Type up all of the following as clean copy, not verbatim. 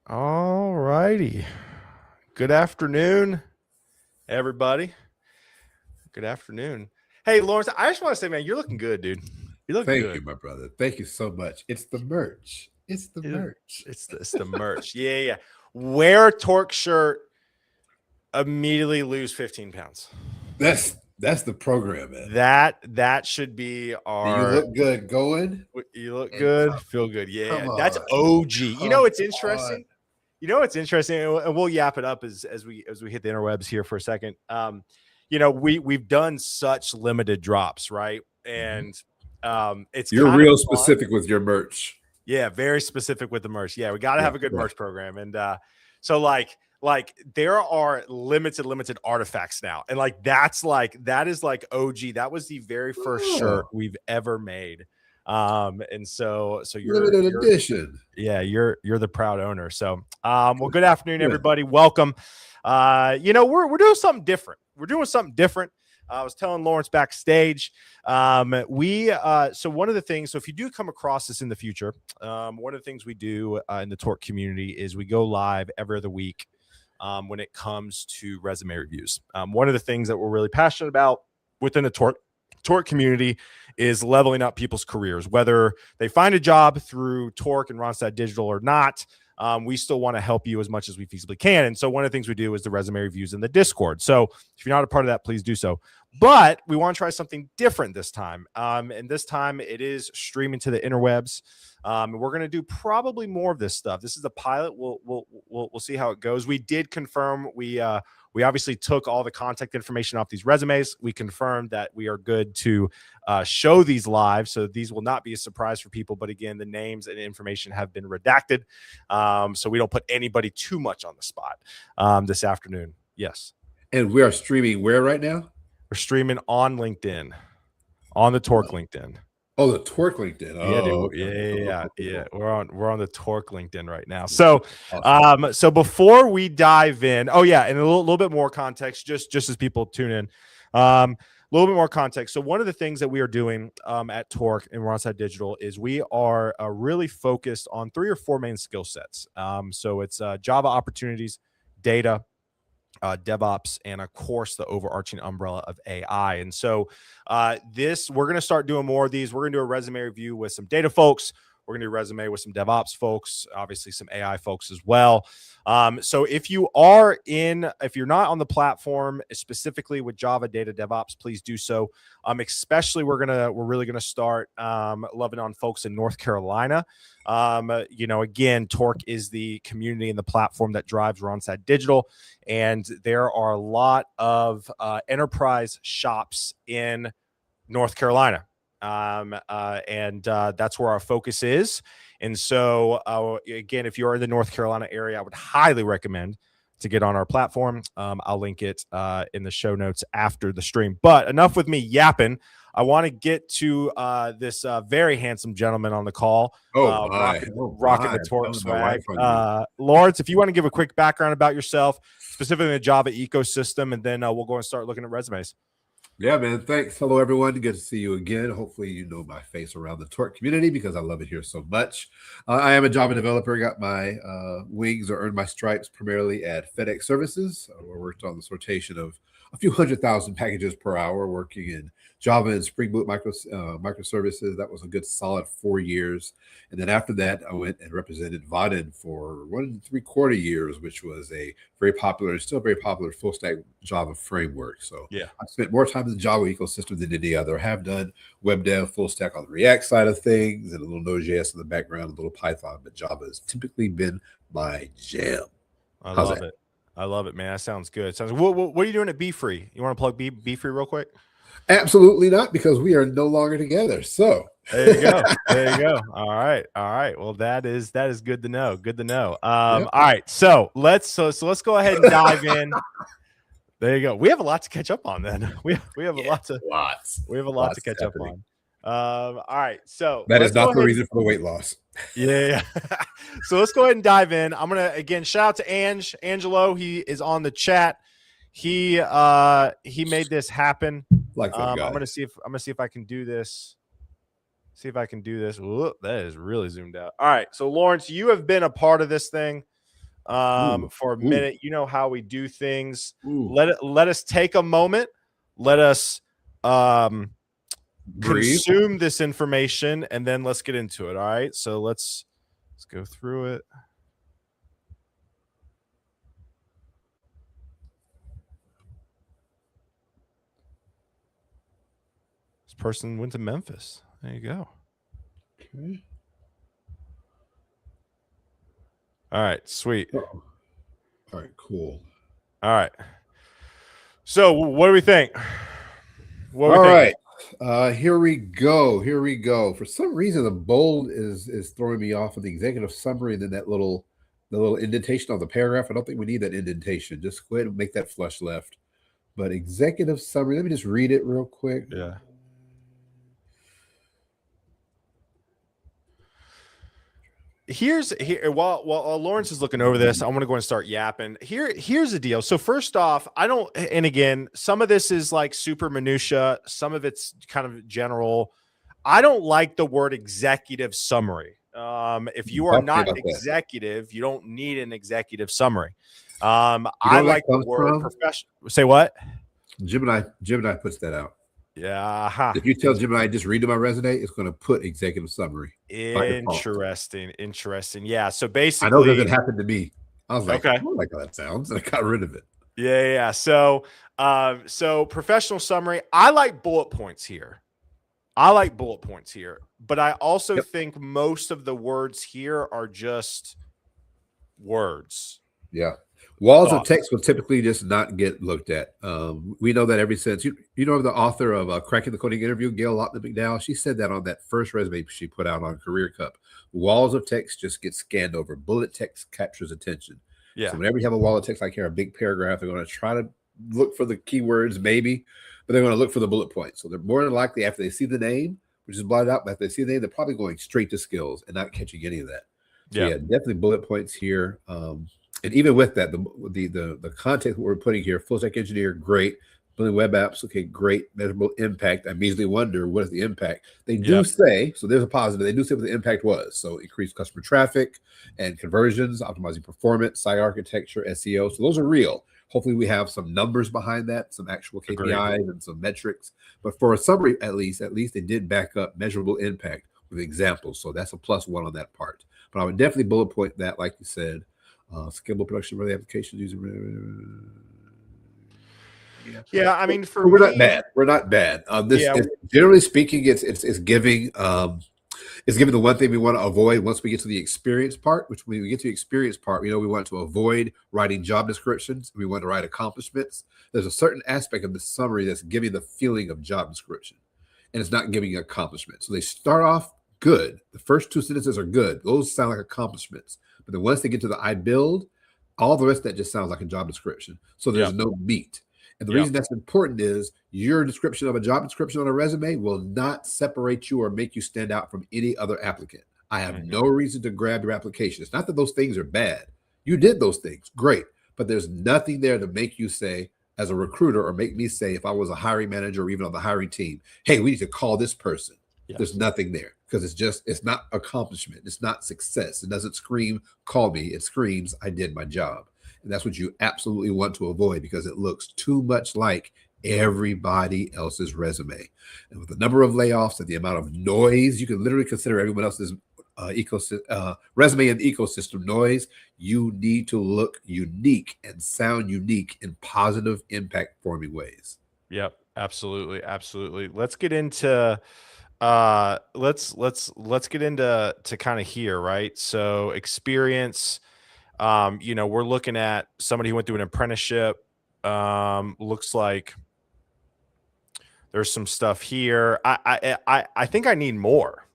All righty. Good afternoon, everybody. Good afternoon. Hey, Lawrence, I just want to say, man, you're looking good, dude. You're looking Thank good. you, my brother. Thank you so much. It's the merch. It's the It- merch. it's the merch. Yeah. Wear a Torque shirt, immediately lose 15 pounds. That's the program, man. That should be And you our. look good going You look and good, feel good. come Yeah, that's on. OG. You know Come what's on. interesting? It's interesting, and we'll yap it up as we hit the interwebs here for a second. We've done such limited drops, right? Mhm. And it's You're kind of real fun. specific with your merch. Yeah, very specific with the merch. Yeah, we got to Yeah, have a good yeah. merch program, and so like there are limited artifacts now, and that is like OG. That was the very first shirt Oh, we've ever made. And so limited you're edition. yeah, you're the proud owner. So, well, good afternoon, Good. everybody. Welcome. We're doing something different. We're doing something different. I was telling Lawrence backstage. So one of the things. So if you do come across this in the future, one of the things we do in the Torque community is we go live every other week. When it comes to resume reviews, one of the things that we're really passionate about within the Torque community is leveling up people's careers, whether they find a job through Torque and Ronstadt Digital or not. We still want to help you as much as we feasibly can. And so one of the things we do is the resume reviews in the Discord. So if you're not a part of that, please do so. But we want to try something different this time. And this time it is streaming to the interwebs. We're going to do probably more of this stuff. This is a pilot. We'll see how it goes. We did confirm we obviously took all the contact information off these resumes. We confirmed that we are good to show these live. So these will not be a surprise for people. But again, the names and information have been redacted. So we don't put anybody too much on the spot this afternoon. Yes. And we are streaming where right now? We're streaming on LinkedIn, on the Torque LinkedIn. Oh, the Torque LinkedIn. Yeah, Oh, dude. okay. Yeah. Cool. We're on the Torque LinkedIn right now. So, Awesome. so before we dive in, oh yeah, and a little bit more context, just as people tune in, a little bit more context. So one of the things that we are doing at Torque and Ronstadt Digital is we are really focused on 3 or 4 main skill sets. So it's Java opportunities, data, DevOps, and of course the overarching umbrella of AI. And so we're going to start doing more of these. We're going to do a resume review with some data folks. We're going to do a resume with some DevOps folks, obviously some AI folks as well. So if you're not on the platform specifically with Java data DevOps, please do so. Especially we're really gonna start loving on folks in North Carolina. Again, Torque is the community and the platform that drives Ronstadt Digital, and there are a lot of enterprise shops in North Carolina. And that's where our focus is. And so, again, if you're in the North Carolina area, I would highly recommend to get on our platform. I'll link it in the show notes after the stream. But enough with me yapping. I want to get to this very handsome gentleman on the call, Oh my. rocking the I'm Torque telling my wife swag. on you. Lawrence, if you want to give a quick background about yourself, specifically in the Java ecosystem, and then we'll go and start looking at resumes. Yeah, man. Thanks. Hello, everyone. Good to see you again. Hopefully, you know my face around the Torque community because I love it here so much. I am a Java developer. Got my wings or earned my stripes primarily at FedEx Services. We worked on the sortation of a few 100,000 packages per hour, working in Java and Spring Boot microservices. That was a good solid 4 years. And then after that, I went and represented Vaadin for 1 3/4 years, which was a very popular, still very popular full stack Java framework. So Yeah. I spent more time in the Java ecosystem than any other. I have done web dev, full stack on the React side of things, and a little Node.js in the background, a little Python, but Java has typically been my jam. I How's love that? it. I love it, man. That sounds good. What are you doing at Beefree? You want to plug Beefree real quick? Absolutely not, because we are no longer together. So There you go. There you go. All right. All right. Well, that is good to know. Good to know. yep. All right. So let's go ahead and dive in. There you go. We have a lot to catch up on then. We have a lot to lots. we have a lot Lots to catch up happening. on. All right. So That is let's go not the ahead. reason for the weight loss. Yeah. So let's go ahead and dive in. I'm gonna again shout out to Angelo. He is on the chat. He made this happen. Like that guy. I'm gonna see if I can do this. See if I can do this. Whoop, that is really zoomed out. All right. So Lawrence, you have been a part of this thing Ooh, for a ooh, minute. You know how we do things. ooh. Let us take a moment. Let us um, Breathe. consume this information, and then let's get into it. All right. So let's go through it. This person went to Memphis. There you go. Okay. All right. Sweet. Uh-oh. All right, cool. All right. So what do we think? What are we All thinking? right. Here we go. Here we go. For some reason, the bold is throwing me off of the executive summary, and then the little indentation on the paragraph. I don't think we need that indentation. Just go ahead and make that flush left. But executive summary, let me just read it real quick. Yeah. Here while Lawrence is looking over this, I want to go and start yapping. Here's the deal. So first off, I don't, and again, some of this is like super minutia, some of it's kind of general. I don't like the word executive summary. If you are Talk to me not about that. executive, you don't need an executive summary. You know I where that like the comes word from? professional. Say what? Gemini puts that out. Yeah. Huh. If you tell Gemini just read my resume, it's going to put executive summary by default. Interesting. Yeah. So I know because basically, it happened to me. I was like, I okay. don't like how that sounds, and I got rid of it. Yeah. So professional summary. I like bullet points here. But I also Yep. think most of the words here are just words. Yeah. Walls of Thoughts. text will typically just not get looked at. We know that every since you know the author of Cracking the Coding Interview, Gail Lockton McDowell, she said that on that first resume she put out on Career Cup. Walls of text just get scanned over. Bullet text captures attention. So Yeah. whenever you have a wall of text like here, a big paragraph, they're going to try to look for the keywords maybe, but they're going to look for the bullet points. So they're more than likely after they see the name, which is blotted out, but after they see the name, they're probably going straight to skills and not catching any of that. So Yeah. yeah, definitely bullet points here. And even with that, the content we're putting here, full stack engineer, great. Building web apps, okay, great. Measurable impact. I immediately wonder what is the impact. They do Yep. say, so there's a positive. They do say what the impact was. So increased customer traffic and conversions, optimizing performance, site architecture, SEO. So those are real. Hopefully, we have some numbers behind that, some actual Agreed. KPIs and some metrics. But for a summary, at least they did back up measurable impact with examples. So that's a +1 on that part. But I would definitely bullet point that, like you said. Scalable production ready applications using. Yeah. I mean, for We're not me, bad. We're not bad. This, yeah. generally speaking, it's giving. It's giving the one thing we want to avoid once we get to the experience part. Which when we get to the experience part, we know we want to avoid writing job descriptions. We want to write accomplishments. There's a certain aspect of the summary that's giving the feeling of job description, and it's not giving accomplishment. So they start off good. The first two sentences are good. Those sound like accomplishments. But then once they get to the I build, all the rest of that just sounds like a job description. So there's Yep. no meat. And the Yep. reason that's important is your description of a job description on a resume will not separate you or make you stand out from any other applicant. I have no reason to grab your application. It's not that those things are bad. You did those things. Great. But there's nothing there to make you say, as a recruiter, or make me say, if I was a hiring manager or even on the hiring team, hey, we need to call this person. There's Yes. nothing there because it's not accomplishment. It's not success. It doesn't scream, call me. It screams, I did my job. And that's what you absolutely want to avoid because it looks too much like everybody else's resume. And with the number of layoffs and the amount of noise, you can literally consider everyone else's resume and ecosystem noise. You need to look unique and sound unique in positive impact forming ways. Yep. Absolutely. Let's get into let's get into kind of here, right? So experience, we're looking at somebody who went through an apprenticeship. Looks like there's some stuff here. I think I need more.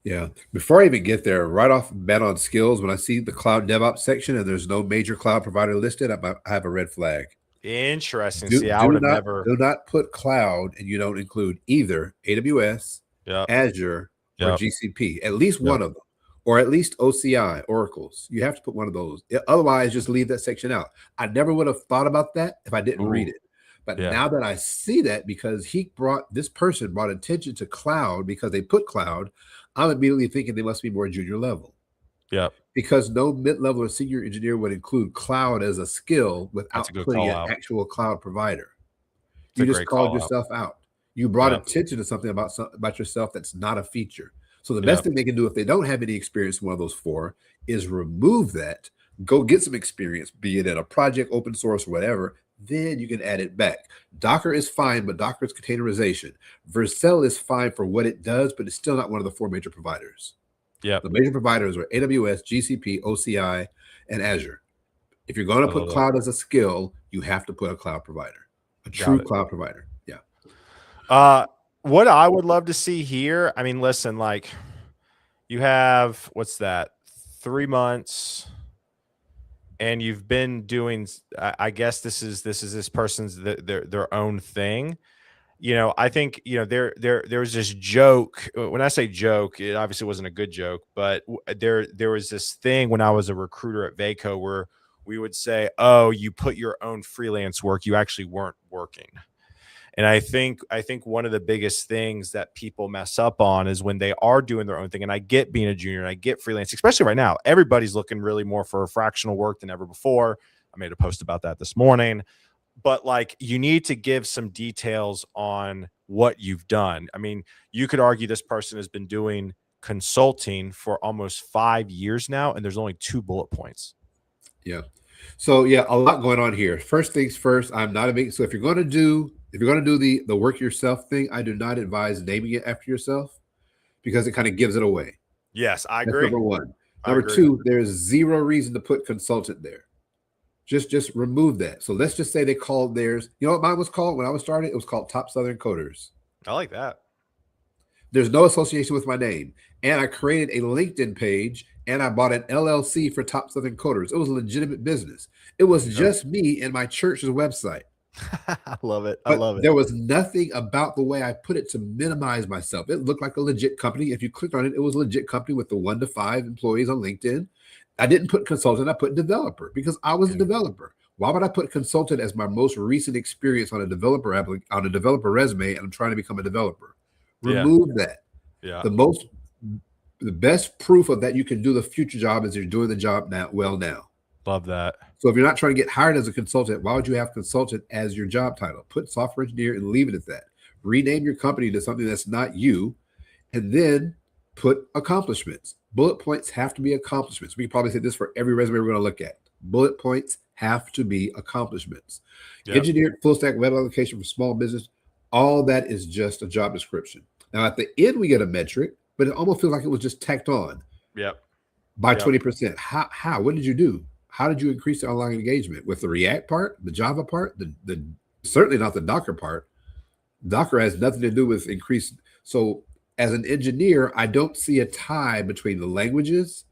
Yeah. Before I even get there, right off the bat on skills, when I see the cloud DevOps section and there's no major cloud provider listed, I have a red flag. Interesting. Do, See, I do would have not never. do not put cloud and you don't include either AWS, Yep. Azure, or Yep. GCP. At least Yep. one of them, or at least OCI, Oracles. You have to put one of those. Otherwise, just leave that section out. I never would have thought about that if I didn't read Ooh. it. But Yeah. now that I see that, because this person brought attention to cloud because they put cloud, I'm immediately thinking they must be more junior level. Yep. because no mid-level or senior engineer would include cloud as a skill That's a without good putting call an out. actual cloud provider. It's You a just great called call out. yourself out. You brought Yep. attention to something about yourself that's not a feature. So the best Yep. thing they can do if they don't have any experience in one of those four is remove that, go get some experience, be it in a project, open source, whatever. Then you can add it back. Docker is fine, but Docker is containerization. Vercel is fine for what it does, but it's still not one of the four major providers. Yep. The major providers are AWS, GCP, OCI, and Azure. If you're going to put cloud as a skill, you have to put a cloud provider, a true cloud provider. Yeah. What I would love to see here, I mean, listen, like you have, what's that, 3 months, and you've been doing, I guess this is this person's their own thing. I think, there was this joke. When I say joke, it obviously wasn't a good joke, but there was this thing when I was a recruiter at Vaco where we would say, oh, you put your own freelance work, you actually weren't working. And I think one of the biggest things that people mess up on is when they are doing their own thing. And I get being a junior and I get freelance, especially right now. Everybody's looking really more for fractional work than ever before. I made a post about that this morning. But like, you need to give some details on what you've done. I mean, you could argue this person has been doing consulting for almost 5 years now, and there's only 2 bullet points. Yeah. So yeah, a lot going on here. First things first, I'm not a big, so if you're going to do the work yourself thing, I do not advise naming it after yourself because it kind of gives it away. Yes, I That's agree. number one. Number two, there's zero reason to put consultant there. Just remove that. So let's just say they called theirs. You know what mine was called when I was started? It was called Top Southern Coders. I like that. There's no association with my name. And I created a LinkedIn page and I bought an LLC for Top Southern Coders. It was a legitimate business. It was just me and my church's website. I love it. I love it. There was nothing about the way I put it to minimize myself. It looked like a legit company. If you clicked on it, it was a legit company with the 1 to 5 employees on LinkedIn. I didn't put consultant. I put developer because I was a developer. Why would I put consultant as my most recent experience on a developer resume and I'm trying to become a developer? Remove that. Yeah. The best proof of that you can do the future job is you're doing the job now. Love that. So if you're not trying to get hired as a consultant, why would you have consultant as your job title? Put software engineer and leave it at that. Rename your company to something that's not you, and then put accomplishments. Bullet points have to be accomplishments. We can probably say this for every resume we're going to look at. Bullet points have to be accomplishments. Yep. Engineered full stack web application for small business. All that is just a job description. Now at the end we get a metric, but it almost feels like it was just tacked on. Yep. By 20%. How? What did you do? How did you increase the online engagement? With the React part, the Java part, the certainly not the Docker part. Docker has nothing to do with increase. So as an engineer, I don't see a tie between the languages,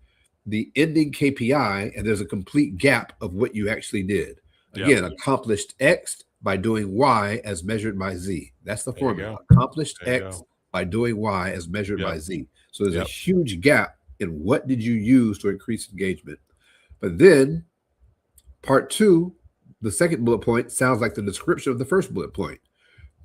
the ending KPI, and there's a complete gap of what you actually did. Again, accomplished X by doing Y as measured by Z. That's the formula. Accomplished X by doing Y as measured by Z. So there's a huge gap in what did you use to increase engagement. But then part 2, the second bullet point sounds like the description of the first bullet point.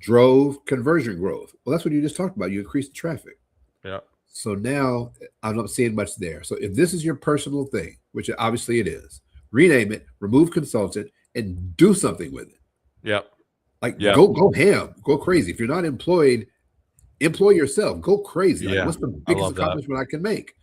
Drove conversion growth. Well, that's what you just talked about. You increased the traffic. Yeah. So now I'm not seeing much there. So if this is your personal thing, which obviously it is, rename it, remove consultant, and do something with it. Yep. Go ham, go crazy. If you're not employed, employ yourself. Go crazy. Like, what's the biggest accomplishment I can make?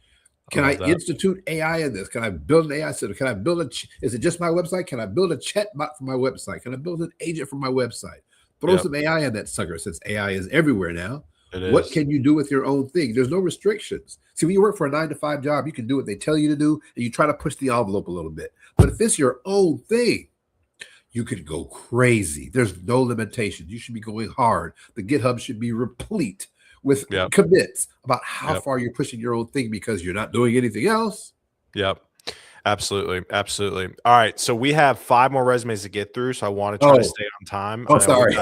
Can I institute AI in this? Can I build an AI system? Can I build is it just my website? Can I build a chat bot for my website? Can I build an agent for my website? Throw some AI in that sucker since AI is everywhere now. What can you do with your own thing? There's no restrictions. See, when you work for a 9-to-5 job, you can do what they tell you to do, and you try to push the envelope a little bit. But if it's your own thing, you could go crazy. There's no limitations. You should be going hard. The GitHub should be replete with commits about how far you're pushing your own thing because you're not doing anything else. Yep. Absolutely. Absolutely. All right. So we have 5 more resumes to get through. So I want to try to stay on time. Oh, sorry.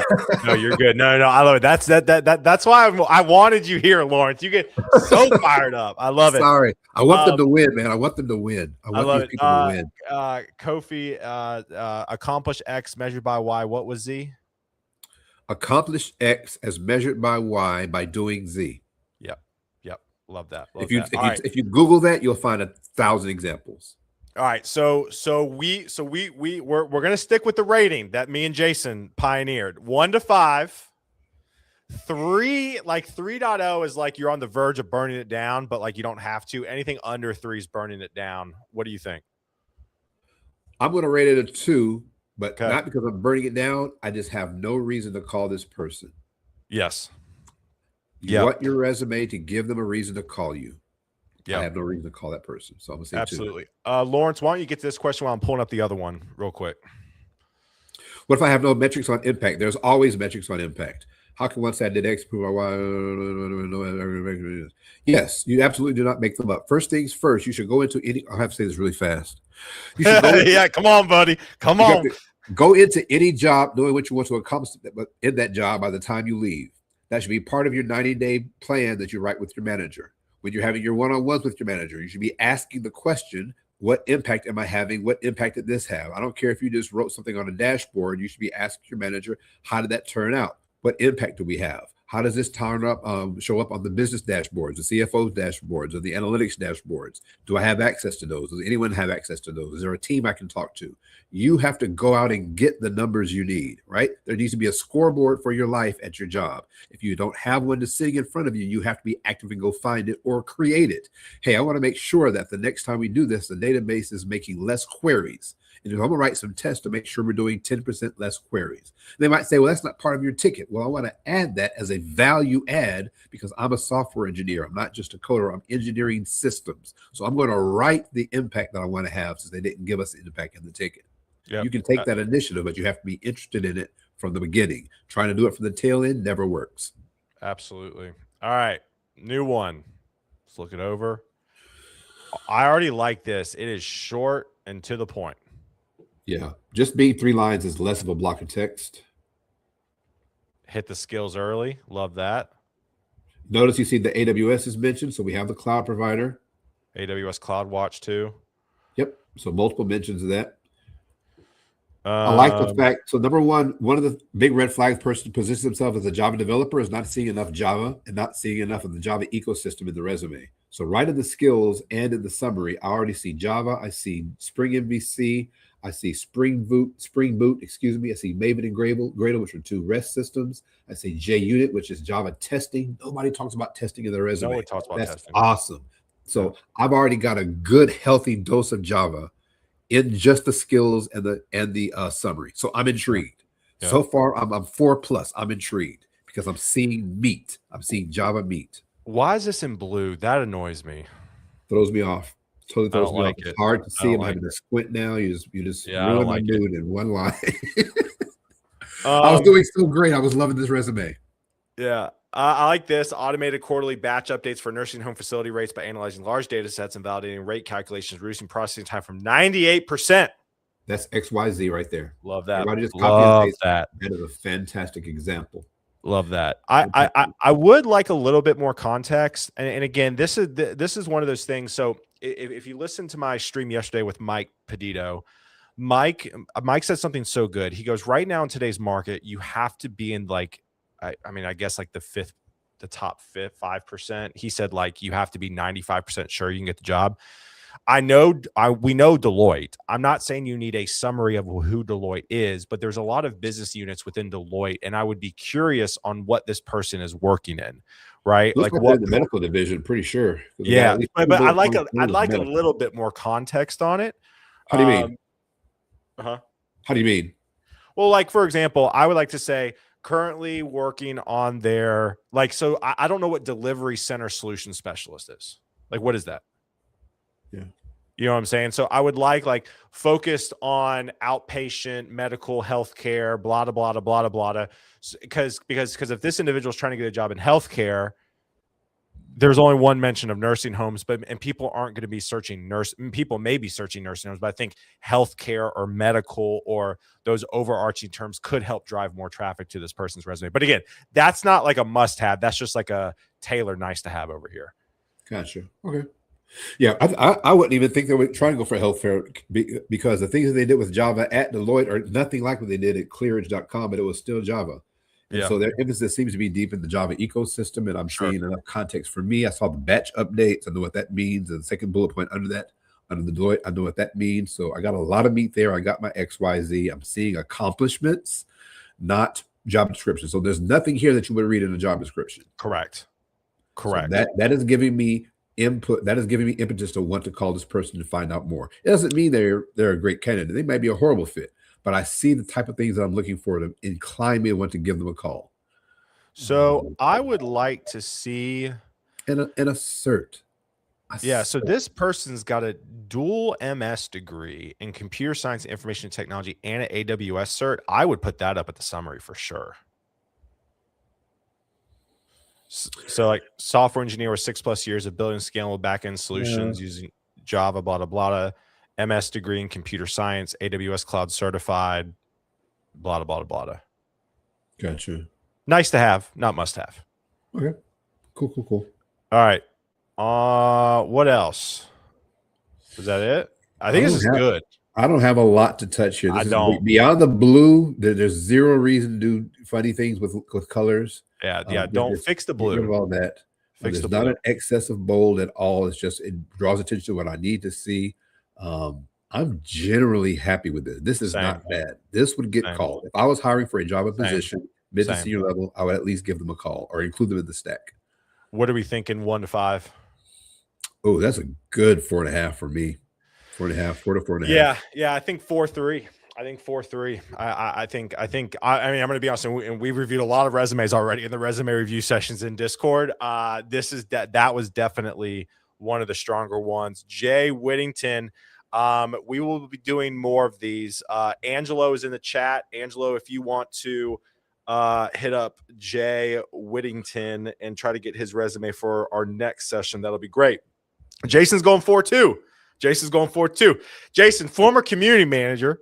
No, you're good. No, I love it. That's why I wanted you here, Lawrence. You get so fired up. I love it. Sorry. I want them to win, man. I want them to win. I want these people to win. Kofi, accomplish X measured by Y. What was Z? Accomplish X as measured by Y by doing Z. Yep. Love that. If Love you that. All right. if you Google that, you'll find 1,000 examples. All right. We're gonna stick with the rating that me and Jason pioneered. 1 to 5. 3, like 3.0 is like you're on the verge of burning it down, but like you don't have to. Anything under 3 is burning it down. What do you think? I'm going to rate it a 2, but Okay. not because I'm burning it down. I just have no reason to call this person. Yes. You want your resume to give them a reason to call you. I have no reason to call that person. So I'm going to say absolutely. 2. Lawrence, why don't you get to this question while I'm pulling up the other one real quick? What if I have no metrics on impact? There's always metrics on impact. How can one say I did X prove Y? Yes, you absolutely do not make them up. First things first, you should go into any. I have to say this really fast. You should go yeah, come on, buddy. Come on. Go into any job knowing what you want to accomplish in that job by the time you leave. That should be part of your 90-day plan that you write with your manager. When you're having your one-on-ones with your manager, you should be asking the question, what impact am I having? What impact did this have? I don't care if you just wrote something on a dashboard. You should be asking your manager, how did that turn out? What impact do we have? How does this show up on the business dashboards, the CFO's dashboards, or the analytics dashboards? Do I have access to those? Does anyone have access to those? Is there a team I can talk to? You have to go out and get the numbers you need, right? There needs to be a scoreboard for your life at your job. If you don't have one that's sitting in front of you, you have to be active and go find it or create it. Hey, I want to make sure that the next time we do this, the database is making less queries. And if I'm going to write some tests to make sure we're doing 10% less queries. They might say, well, that's not part of your ticket. Well, I want to add that as a value add because I'm a software engineer. I'm not just a coder. I'm engineering systems. So I'm going to write the impact that I want to have since they didn't give us the impact in the ticket. Yep. You can take that initiative, but you have to be interested in it from the beginning. Trying to do it from the tail end never works. Absolutely. All right. New one. Let's look it over. I already like this. It is short and to the point. Yeah, just being 3 lines is less of a block of text. Hit the skills early. Love that. Notice you see the AWS is mentioned, so we have the cloud provider. AWS CloudWatch too. Yep, so multiple mentions of that. I like the fact, so number one of the big red flags person positions himself as a Java developer is not seeing enough Java and not seeing enough of the Java ecosystem in the resume. So right in the skills and in the summary, I already see Java, I see Spring MVC, I see Spring Boot, I see Maven and Gradle, which are 2 REST systems. I see JUnit, which is Java testing. Nobody talks about testing in their resume. Nobody talks about testing. Awesome. So I've already got a good, healthy dose of Java in just the skills and the summary. So I'm intrigued. Yeah. So far, I'm 4+. I'm intrigued because I'm seeing meat. I'm seeing Java meat. Why is this in blue? That annoys me. Throws me off. Totally throws me off. It's hard to see. I'm having to squint now. You just ruin my mood in one line. I was doing so great. I was loving this resume. Yeah. I like this. Automated quarterly batch updates for nursing home facility rates by analyzing large data sets and validating rate calculations, reducing processing time from 98%. That's XYZ right there. Love that. Everybody just copy and paste that. That is a fantastic example. Love that. I would like a little bit more context. And again, this is one of those things. So if you listen to my stream yesterday with Mike Pedito, Mike said something so good. He goes, right now in today's market, you have to be in like, I guess like the top 5%. He said like you have to be 95% sure you can get the job. We know Deloitte. I'm not saying you need a summary of who Deloitte is, but there's a lot of business units within Deloitte, and I would be curious on what this person is working in, right? Looks like what the medical division, pretty sure. Yeah, but I'd like a little bit more context on it. How do you mean? How do you mean? Well, like for example, I would like to say currently working on their so I don't know what delivery center solution specialist is. Like, what is that? Yeah. You know what I'm saying? So I would like focused on outpatient medical healthcare, blah, blah, blah, blah, blah, blah. Because if this individual is trying to get a job in healthcare, there's only one mention of nursing homes, and people aren't going to be searching people may be searching nursing homes, but I think healthcare or medical or those overarching terms could help drive more traffic to this person's resume. But again, that's not like a must have. That's just like a Taylor nice to have over here. Gotcha. Okay. Yeah, I wouldn't even think they would try to go for healthcare because the things that they did with Java at Deloitte are nothing like what they did at clearage.com, but it was still Java. And Yeah. so their emphasis seems to be deep in the Java ecosystem, and I'm Sure. seeing enough context for me. I saw the batch updates. I know what that means. And the second bullet point under that, under the Deloitte, I know what that means. So I got a lot of meat there. I got my XYZ. I'm seeing accomplishments, not job description. So there's nothing here that you would read in a job description. Correct. So Correct. that is giving me input. That is giving me impetus to want to call this person to find out more. It doesn't mean they're a great candidate. They might be a horrible fit, but I see the type of things that I'm looking for to incline me to want to give them a call. So I would like to see And assert. Yeah, so this person's got a dual MS degree in computer science, information technology, and an AWS cert. I would put that up at the summary for sure. So like software engineer with 6+ years of building scalable backend solutions using Java, blah, blah, blah, MS degree in computer science, AWS cloud certified, blah, blah, blah, blah. Gotcha. Nice to have, not must have. Okay. Cool. All right. What else? Is that it? I think this is good. I don't have a lot to touch here. I don't. Beyond the blue, there's zero reason to do funny things with colors. Yeah. Don't fix the blue. Get rid of all that. There's not an excess of bold at all. It's just, it draws attention to what I need to see. I'm generally happy with this. This is not bad. This would get called. If I was hiring for a Java position, mid to senior level, I would at least give them a call or include them in the stack. What are we thinking? 1 to 5? Oh, that's a good 4.5 for me. 4.5, 4 to 4.5. Yeah. I think 4.3. I think 4.3. I mean, I'm going to be honest, and we reviewed a lot of resumes already in the resume review sessions in Discord. That was definitely one of the stronger ones. Jay Whittington. We will be doing more of these. Angelo is in the chat. Angelo, if you want to hit up Jay Whittington and try to get his resume for our next session, that'll be great. Jason's going 4.2. Jason, former community manager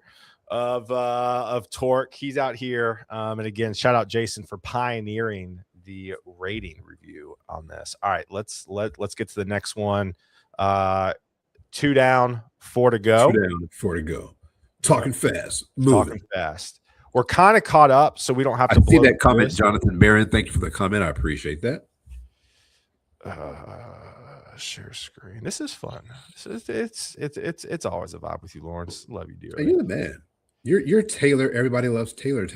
of Torque. He's out here. And again, shout out Jason for pioneering the rating review on this. All right, let's get to the next one. 2 down, 4 to go. 2 down, 4 to go. Talking fast. Talking fast. We're kind of caught up, so we don't have to. I see that comment, Jonathan Barron. Thank you for the comment. I appreciate that. Share screen. This is fun. It's always a vibe with you, Lawrence. Love you, dear. Hey, you're the man. You're Taylor. Everybody loves Taylor.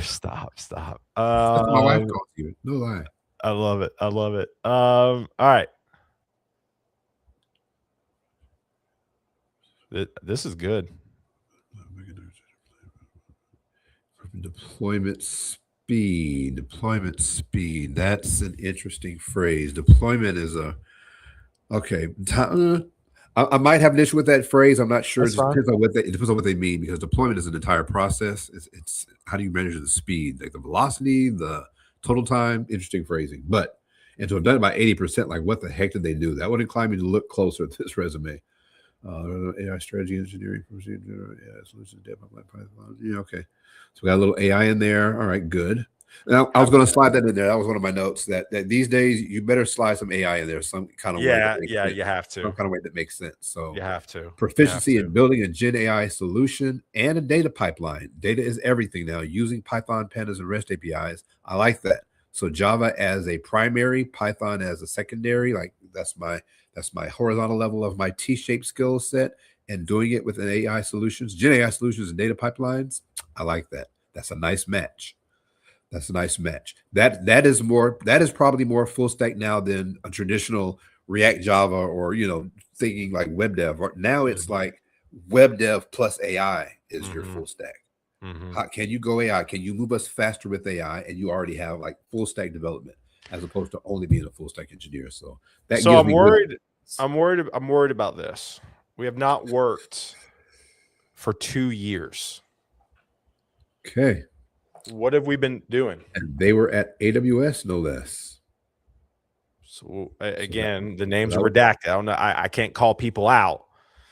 Stop. My wife calls you. No lie. I love it. All right. This is good. Deployment speed. That's an interesting phrase. Deployment is okay. I might have an issue with that phrase. I'm not sure. It depends on what they mean, because deployment is an entire process. It's how do you measure the speed, like the velocity, the total time. Interesting phrasing. And to have done it by 80%, like what the heck did they do? That would incline me to look closer at this resume. AI strategy, engineering, solutions, okay. So we got a little AI in there. All right, good. Now, I was going to slide that in there. That was one of my notes. That these days you better slide some AI in there, some kind of way. You have to. Some kind of way that makes sense. So you have to. Proficiency in building a Gen AI solution and a data pipeline. Data is everything now. Using Python, Pandas, and REST APIs. I like that. So Java as a primary, Python as a secondary. Like that's my horizontal level of my T-shaped skill set, and doing it with an AI solutions, Gen AI solutions, and data pipelines. I like that. That's a nice match. That is probably more full stack now than a traditional React Java, or thinking like web dev. Now it's like web dev plus AI is your full stack. How can you go AI? Can you move us faster with AI? And you already have like full stack development, as opposed to only being a full stack engineer. So that. So I'm worried. I'm worried about this. We have not worked for 2 years. Okay. What have we been doing? And they were at AWS, no less. So again, the names are redacted. I don't know. I can't call people out.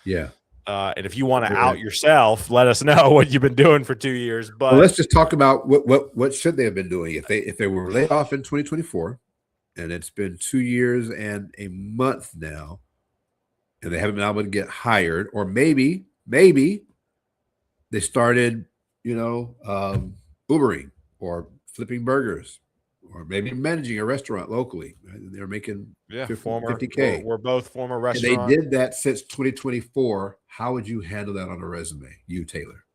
Yeah. And if you want to out yourself, let us know what you've been doing for 2 years. But let's just talk about what should they have been doing if they were laid off in 2024, and it's been 2 years and a month now, and they haven't been able to get hired, or maybe they started, Ubering or flipping burgers, or maybe managing a restaurant locally. Right? They're making Yeah, 50K. we're both former And they restaurant. did that since 2024. How would you handle that on a resume, you, Taylor?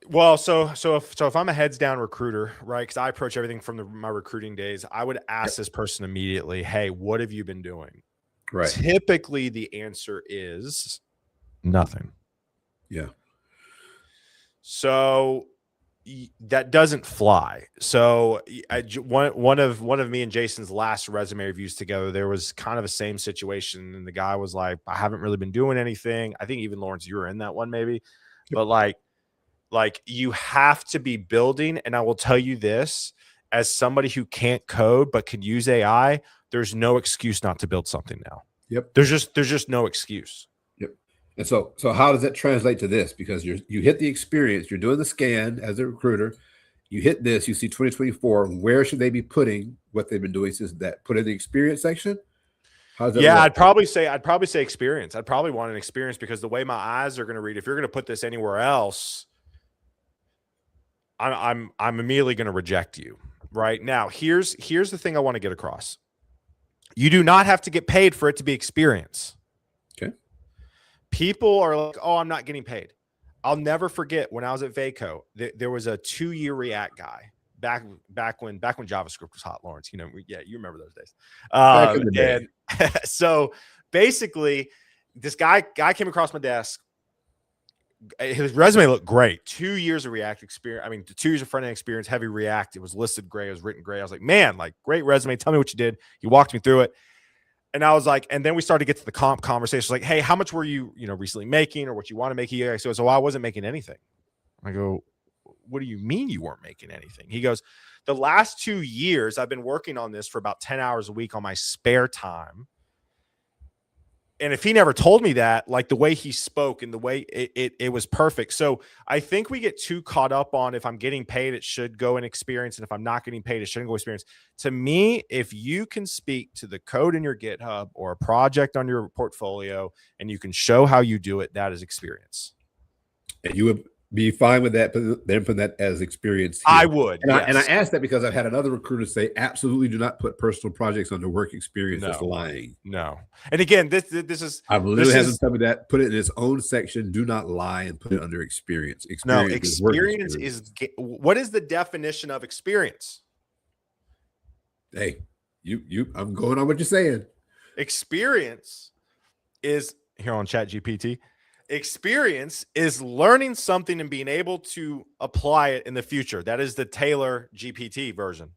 Well, so if I'm a heads down recruiter, right? Because I approach everything from my recruiting days, I would ask this person immediately, "Hey, what have you been doing?" Right. Typically, the answer is nothing. Yeah. So that doesn't fly. So one of me and Jason's last resume reviews together, there was kind of the same situation, and the guy was like, "I haven't really been doing anything." I think even Lawrence, you were in that one, maybe, but like you have to be building. And I will tell you this, as somebody who can't code but can use AI, there's no excuse not to build something now. Yep. There's just no excuse. Yep. And so how does that translate to this? Because you hit the experience, you're doing the scan as a recruiter, you hit this, you see 2024. Where should they be putting what they've been doing since that? Put in the experience section. How does that Yeah, work? I'd probably say experience. I'd probably want an experience, because the way my eyes are going to read, if you're going to put this anywhere else, I'm immediately going to reject you. Right now, here's the thing I want to get across. You do not have to get paid for it to be experience. Okay. People are like, "Oh, I'm not getting paid." I'll never forget when I was at Vaco, there was a 2-year React guy back when JavaScript was hot, Lawrence. You remember those days. Back in the day. And so basically, this guy came across my desk. His resume looked great. 2 years of React experience. I mean, 2 years of front end experience, heavy React. It was listed gray. It was written gray. I was like, man, like, great resume. Tell me what you did. He walked me through it. And I was like, and then we started to get to the comp conversation. Like, hey, how much were you, recently making, or what you want to make? He goes, so I wasn't making anything. I go, what do you mean you weren't making anything? He goes, the last 2 years, I've been working on this for about 10 hours a week on my spare time. And if he never told me that, like the way he spoke and the way it was perfect. So I think we get too caught up on, if I'm getting paid, it should go in experience. And if I'm not getting paid, it shouldn't go experience. To me, if you can speak to the code in your GitHub or a project on your portfolio and you can show how you do it, that is experience. And you would be fine with that, but then put that as experience here. I would. And, yes. I asked that because I've had another recruiter say, absolutely do not put personal projects under work experience. That's lying. No. And again, this is, I've literally had them tell me that. Put it in its own section. Do not lie and put it under experience. Experience is what is the definition of experience? Hey, I'm going on what you're saying. Experience is here on ChatGPT. Experience is learning something and being able to apply it in the future. That is the Taylor GPT version.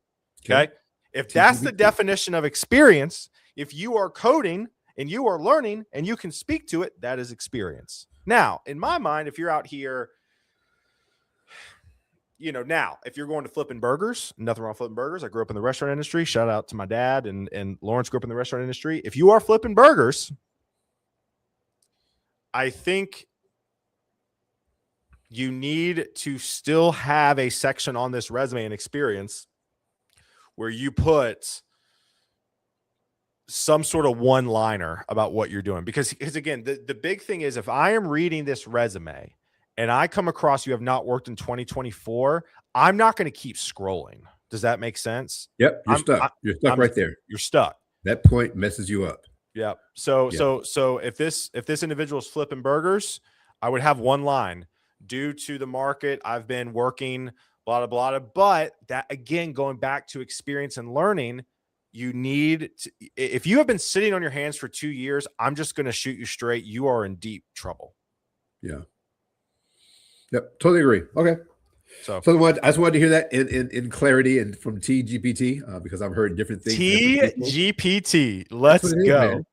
Okay. If that's the definition of experience, if you are coding and you are learning and you can speak to it, that is experience. Now, in my mind, if you're out here, now if you're going to flipping burgers, nothing wrong with flipping burgers. I grew up in the restaurant industry. Shout out to my dad and Lawrence grew up in the restaurant industry. If you are flipping burgers, I think you need to still have a section on this resume and experience where you put some sort of one-liner about what you're doing. Because again, the big thing is, if I am reading this resume and I come across you have not worked in 2024, I'm not going to keep scrolling. Does that make sense? Yep. You're stuck right there. You're stuck. That point messes you up. Yeah. So if this individual is flipping burgers, I would have one line: due to the market, I've been working, blah, blah, blah. But that, again, going back to experience and learning, you need to, if you have been sitting on your hands for 2 years, I'm just going to shoot you straight. You are in deep trouble. Yeah. Yep. Totally agree. Okay. So I just wanted to hear that in clarity and from TGPT because I've heard different things. TGPT. Let's go.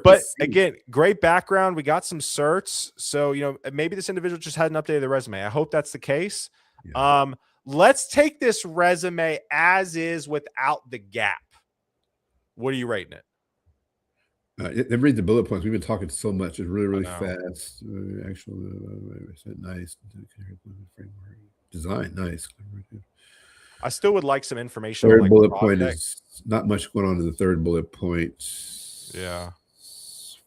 But again, great background. We got some certs. So, maybe this individual just hadn't updated the resume. I hope that's the case. Yeah. Let's take this resume as is without the gap. What are you rating it? Then read the bullet points. We've been talking so much. It's really, really fast. Nice. Design, nice. I still would like some information. Third bullet point is not much going on in the third bullet point. Yeah.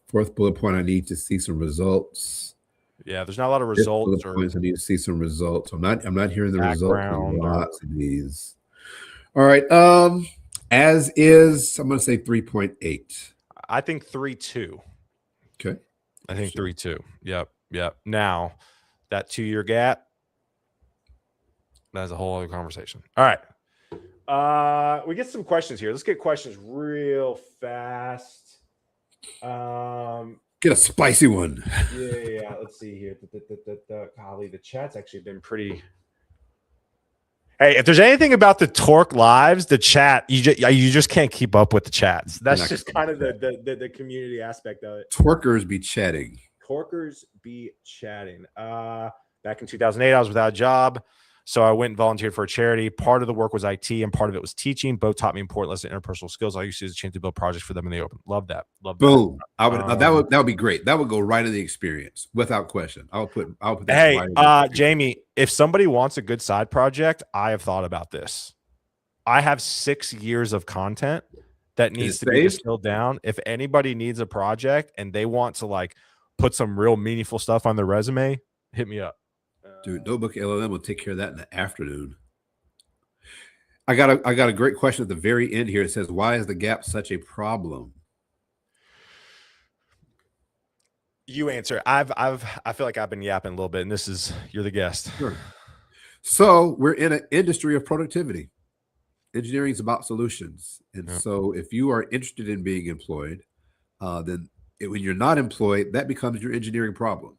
Fourth bullet point, I need to see some results. Yeah, there's not a lot of Just results bullet or points. I need to see some results. I'm not hearing the results on background or lots of these. All right. As is, I'm gonna say 3.8. I think 3.2. Okay. I think Interesting. 3.2. Yep. Yep. Now that 2-year gap, that's a whole other conversation. All right. We get some questions here. Let's get questions real fast. Get a spicy one. Yeah. Let's see here. Golly, the chat's actually been pretty. Hey, if there's anything about the Torque lives, the chat, you just can't keep up with the chats. That's just kind of the community aspect of it. Twerkers be chatting. Torkers be chatting. Back in 2008, I was without a job. So I went and volunteered for a charity. Part of the work was IT and part of it was teaching. Both taught me important lessons in interpersonal skills. I used to use a chance to build projects for them in the open. Love that. Love that. Boom. That would be great. That would go right in the experience without question. I'll put that. Hey, right Jamie, if somebody wants a good side project, I have thought about this. I have 6 years of content that needs to be distilled down. If anybody needs a project and they want to like put some real meaningful stuff on their resume, hit me up. Dude, Notebook LLM will take care of that in the afternoon. I got a great question at the very end here. It says, "Why is the gap such a problem?" You answer. I feel like I've been yapping a little bit, and you're the guest. Sure. So we're in an industry of productivity. Engineering is about solutions, and so if you are interested in being employed, then when you're not employed, that becomes your engineering problem.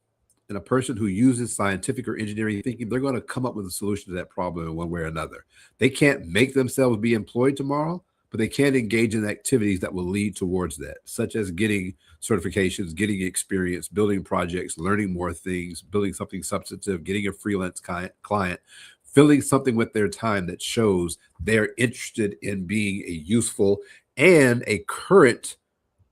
And a person who uses scientific or engineering thinking, they're going to come up with a solution to that problem in one way or another. They can't make themselves be employed tomorrow, but they can engage in activities that will lead towards that, such as getting certifications, getting experience, building projects, learning more things, building something substantive, getting a freelance client, filling something with their time that shows they're interested in being a useful and a current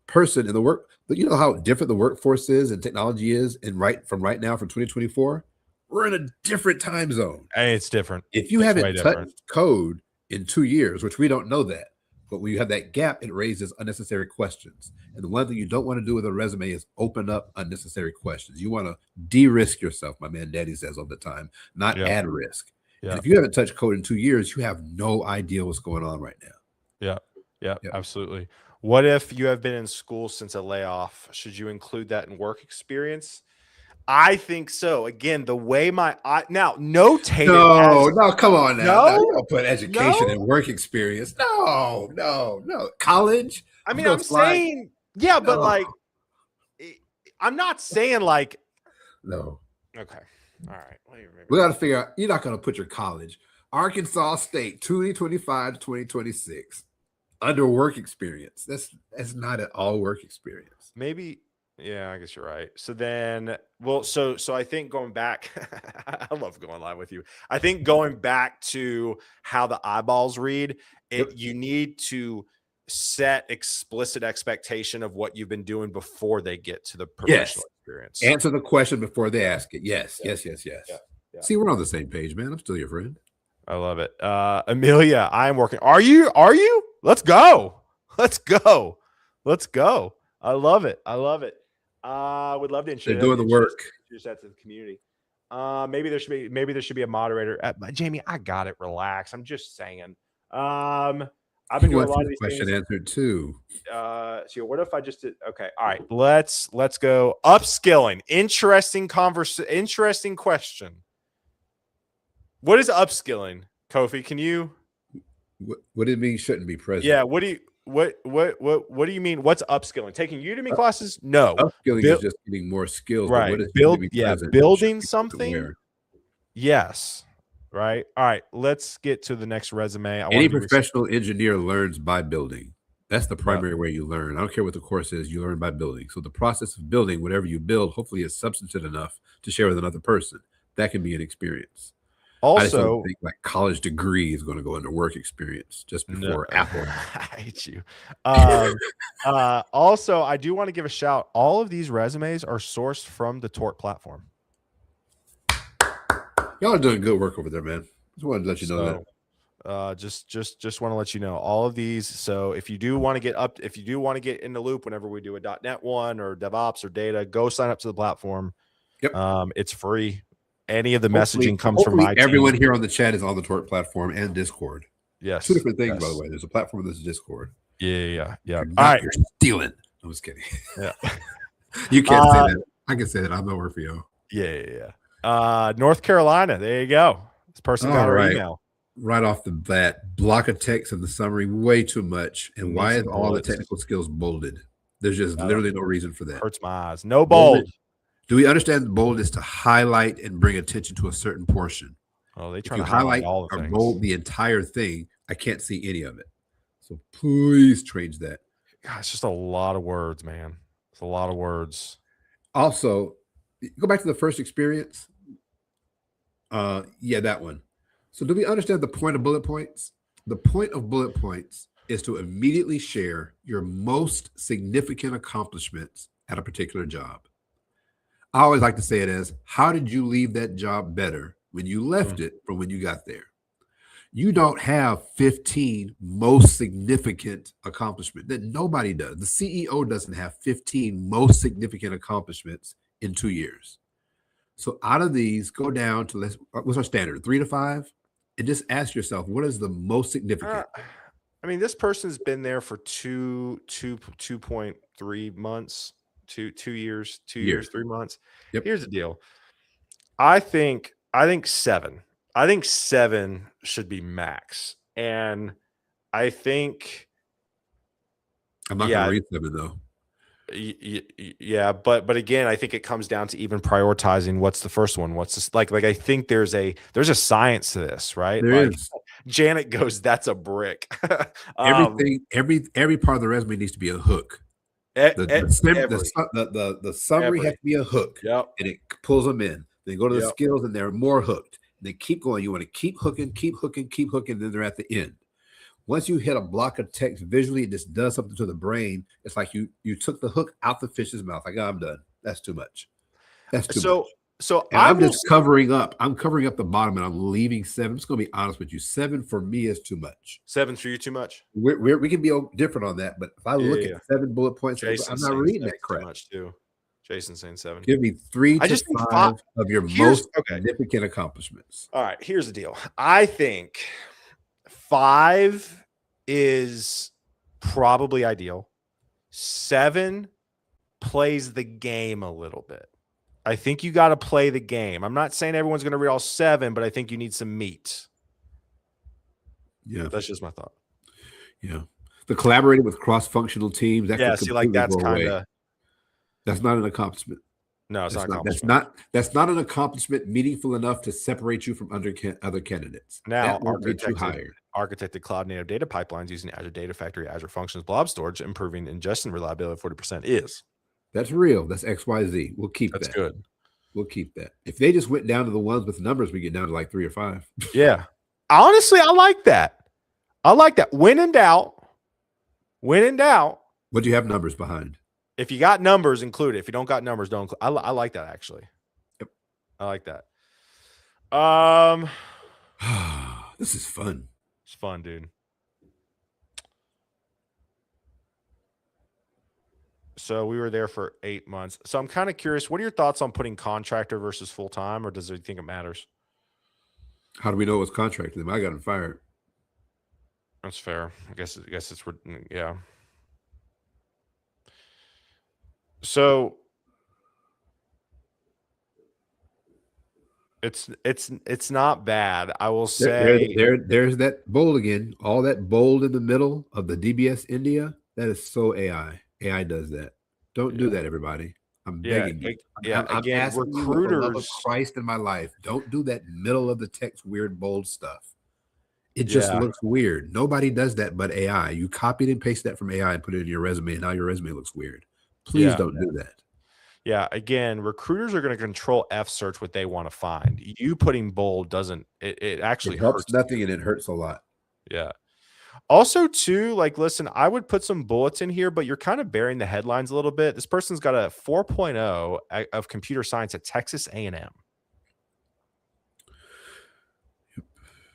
person in the work. But you know how different the workforce is and technology is, and from right now from 2024, we're in a different time zone. Hey, it's different. If you haven't touched code in 2 years, which we don't know that, but when you have that gap, it raises unnecessary questions. And the one thing you don't want to do with a resume is open up unnecessary questions. You want to de-risk yourself, my man Daddy says all the time, not add risk. And if you haven't touched code in 2 years, you have no idea what's going on right now. Yeah, absolutely. What if you have been in school since a layoff? Should you include that in work experience? I think so. Again, the way now notated. No, come on now. No, you don't put education and work experience. No. College. I mean, I'm saying, but like, I'm not saying like. No. Okay. All right. We got to figure out. You're not going to put your college, Arkansas State, 2025 to 2026. Under work experience. That's not at all work experience. Maybe, yeah, I guess you're right. So then, so I think going back, I love going live with you. I think going back to how the eyeballs read, you need to set explicit expectation of what you've been doing before they get to the professional experience. Answer the question before they ask it. Yes. See, we're on the same page, man. I'm still your friend. I love it. Amelia, I am working. Are you? Let's go. I love it. Would love to introduce. They're doing the work. Introduce that to the community. Maybe there should be a moderator. Jamie, I got it. Relax. I'm just saying. I've been doing a lot of these question answered too. So what if I just did? Okay. All right. Let's go. Upskilling. Interesting question. What is upskilling, Kofi? Can you? What do you mean shouldn't be present? Yeah. What do you mean? What's upskilling? Taking Udemy classes? No. Upskilling is just getting more skills. Right. Building something. Yes. Right. All right. Let's get to the next resume. Any professional engineer learns by building. That's the primary way you learn. I don't care what the course is. You learn by building. So the process of building whatever you build, hopefully, is substantive enough to share with another person. That can be an experice. Also, I just don't think like college degree is going to go into work experience just before Apple. I hate you. Also, I do want to give a shout. All of these resumes are sourced from the Torque platform. Y'all are doing good work over there, man. Just wanted to let you know that. Just want to let you know all of these. So if you do want to get in the loop whenever we do a .NET one or DevOps or data, go sign up to the platform. Yep. It's free. Any of the Hopefully, messaging comes from hopefully my everyone team. here on the chat is on the Torque platform and Discord. Two Yes. different things, by the Yes. way. There's a platform and there's a Discord. Yeah. If you're All not, right. you're stealing. I'm just kidding. Yeah. You can't say that. I can say that. I'm not working for you. Yeah. North Carolina. There you go. This person got All our right. email. Right off the bat, block of text in the summary way too much. And Need why is some all the bullets. technical skills bolded? There's just literally no reason for that. Hurts my eyes. No Bold. bold. Do we understand bold is to highlight and bring attention to a certain portion? Oh, they If try you to highlight highlight all the or things. bold the entire thing, I can't see any of it. So please change that. God, it's just a lot of words, man. It's a lot of words. Also, go back to the first experience. Yeah, that one. So do we understand the point of bullet points? The point of bullet points is to immediately share your most significant accomplishments at a particular job. I always like to say it as, how did you leave that job better when you left it from when you got there? You don't have 15 most significant accomplishments that nobody does. The CEO doesn't have 15 most significant accomplishments in 2 years. So out of these, go down to what's our standard? 3 to 5, and just ask yourself, what is the most significant? I mean, this person's been there for 2.3 months, 2 years, 3 months. Yep. Here's the deal. I think 7. I think 7 should be max. And I think I'm not going to read 7 though. Yeah, but again, I think it comes down to even prioritizing what's the first one. What's this like I think there's a science to this, right? There is. Janet goes, that's a brick. Everything, every part of the resume needs to be a hook. The summary has to be a hook. Yep. And it pulls them in. Then go to the skills and they're more hooked. They keep going. You want to keep hooking, then they're at the end. Once you hit a block of text visually, it just does something to the brain. It's like you took the hook out the fish's mouth. Like, oh, I'm done. That's too much. That's too much. So I'm just covering up. I'm covering up the bottom, and I'm leaving 7. I'm just going to be honest with you. 7 for me is too much. 7 for you too much. We can be different on that, but if I look at 7 bullet points, I'm not reading that crap. Too much too. Jason's saying 7. Give me 3 to 5 of your most significant accomplishments. All right, here's the deal. I think 5 is probably ideal. 7 plays the game a little bit. I think you got to play the game. I'm not saying everyone's going to read all 7, but I think you need some meat. Yeah. That's just my thought. Yeah. The collaborating with cross-functional teams. That see, like that's kind of. That's not an accomplishment. No, it's not an accomplishment. That's not an accomplishment meaningful enough to separate you from other candidates. Now, architected cloud-native data pipelines using Azure Data Factory, Azure Functions, blob storage, improving ingestion reliability 40% is. That's real. That's XYZ. We'll keep that. That's good. We'll keep that. If they just went down to the ones with numbers, we get down to like 3 or 5. Yeah. Honestly, I like that. When in doubt. What do you have numbers behind? If you got numbers, include it. If you don't got numbers, don't include. I like that, actually. Yep. I like that. This is fun. It's fun, dude. So we were there for 8 months. So I'm kind of curious, what are your thoughts on putting contractor versus full-time, or does it think it matters? How do we know it was contracted? I got him fired. That's fair. I guess it's yeah. So it's not bad. I will say there's that bold again. All that bold in the middle of the DBS India. That is so AI. AI does that. Don't do that, everybody. I'm begging you. I'm again, asking recruiters. you for the love of Christ in my life. Don't do that middle of the text weird bold stuff. It just looks weird. Nobody does that but AI. You copied and pasted that from AI and put it in your resume, and now your resume looks weird. Please don't do that. Yeah, again, recruiters are going to control F search what they want to find. You putting bold doesn't. It actually helps nothing, and it hurts a lot. Yeah. Also, too, like, listen, I would put some bullets in here, but you're kind of burying the headlines a little bit. This person's got a 4.0 of computer science at Texas A&M.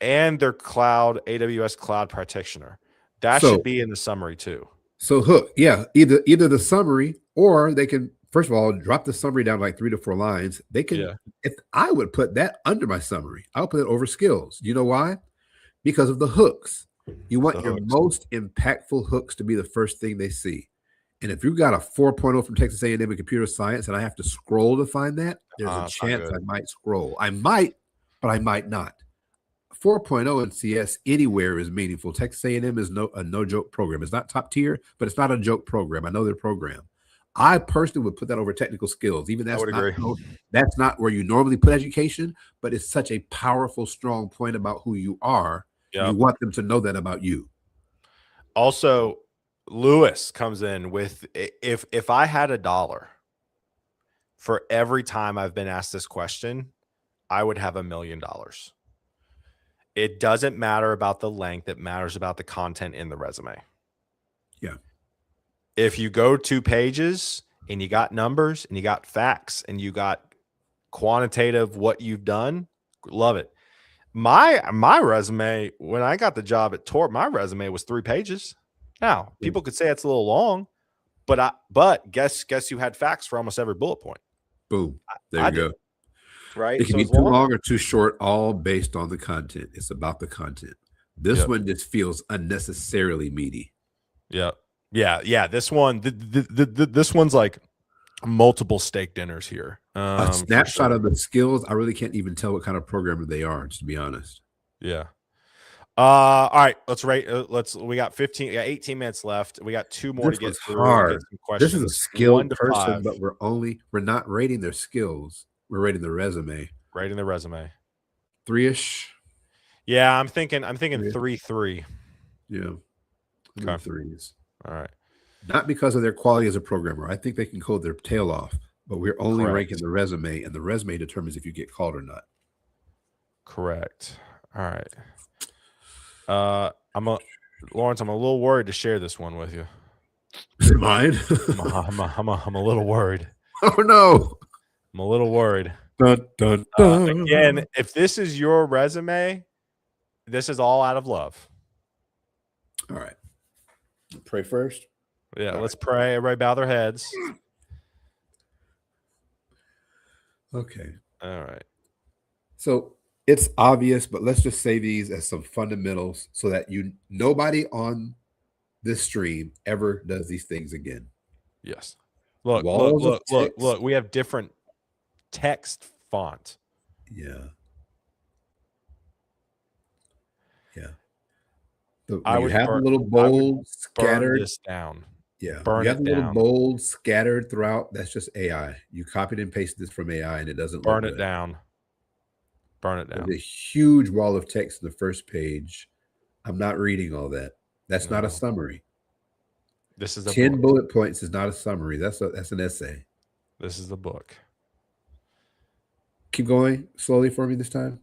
And their AWS cloud practitioner. That should be in the summary too. So hook, either the summary, or they can first of all, drop the summary down like 3 to 4 lines. They can, Yeah. if I would put that under my summary, I'll put it over skills. You know why? Because of the hooks. You want The your hooks. most impactful hooks to be the first thing they see. And if you've got a 4.0 from Texas A&M in computer science and I have to scroll to find that, there's a It's not chance good. I might scroll. I might, but I might not. 4.0 in CS anywhere is meaningful. Texas A&M is a no joke program. It's not top tier, but it's not a joke program. I know their program. I personally would put that over technical skills. Even I would agree. that's not where you normally put education, but it's such a powerful, strong point about who you are. Yep. You want them to know that about you. Also, Lewis comes in with, if I had $1 for every time I've been asked this question, I would have $1 million. It doesn't matter about the length. It matters about the content in the resume. Yeah. If you go 2 pages and you got numbers and you got facts and you got quantitative what you've done, love it. My resume, when I got the job at Torp, my resume was 3 pages. Now, people could say it's a little long, but guess who had facts for almost every bullet point? Boom. There you go. Right? It can be too long or too short, all based on the content. It's about the content. This one just feels unnecessarily meaty. Yeah. This one, this one's like multiple steak dinners here. A snapshot of the skills. I really can't even tell what kind of programmer they are, to be honest. Yeah. All right. Let's rate. We got 18 minutes left. We got 2 more to get through. Hard. This is a skilled 1 to person, 5. but we're not rating their skills. We're rating the resume. Rating the resume. 3-ish. Yeah, I'm thinking 3-3. Yeah. Okay. 3s. All right. Not because of their quality as a programmer. I think they can code their tail off, but we're only ranking the resume, and the resume determines if you get called or not. Correct. All right. Lawrence, I'm a little worried to share this one with you. Is it mine? I'm a little worried. Oh no. I'm a little worried. Dun, dun, dun. Again, if this is your resume, this is all out of love. All right. Pray first. Yeah, let's pray. Everybody bow their heads. Okay. All right. So it's obvious, but let's just say these as some fundamentals so that nobody on this stream ever does these things again. Yes. Look. We have different text font. Yeah. I would have a little bold scattered. Burn this down. Yeah. Burn you have it a little down. bold scattered throughout. That's just AI. You copied and pasted this from AI and it doesn't burn look it good. down. Burn it down. There's a huge wall of text in the first page. I'm not reading all that. That's not a summary. This is 10 bullet points is not a summary. That's an essay. This is the book. Keep going slowly for me this time.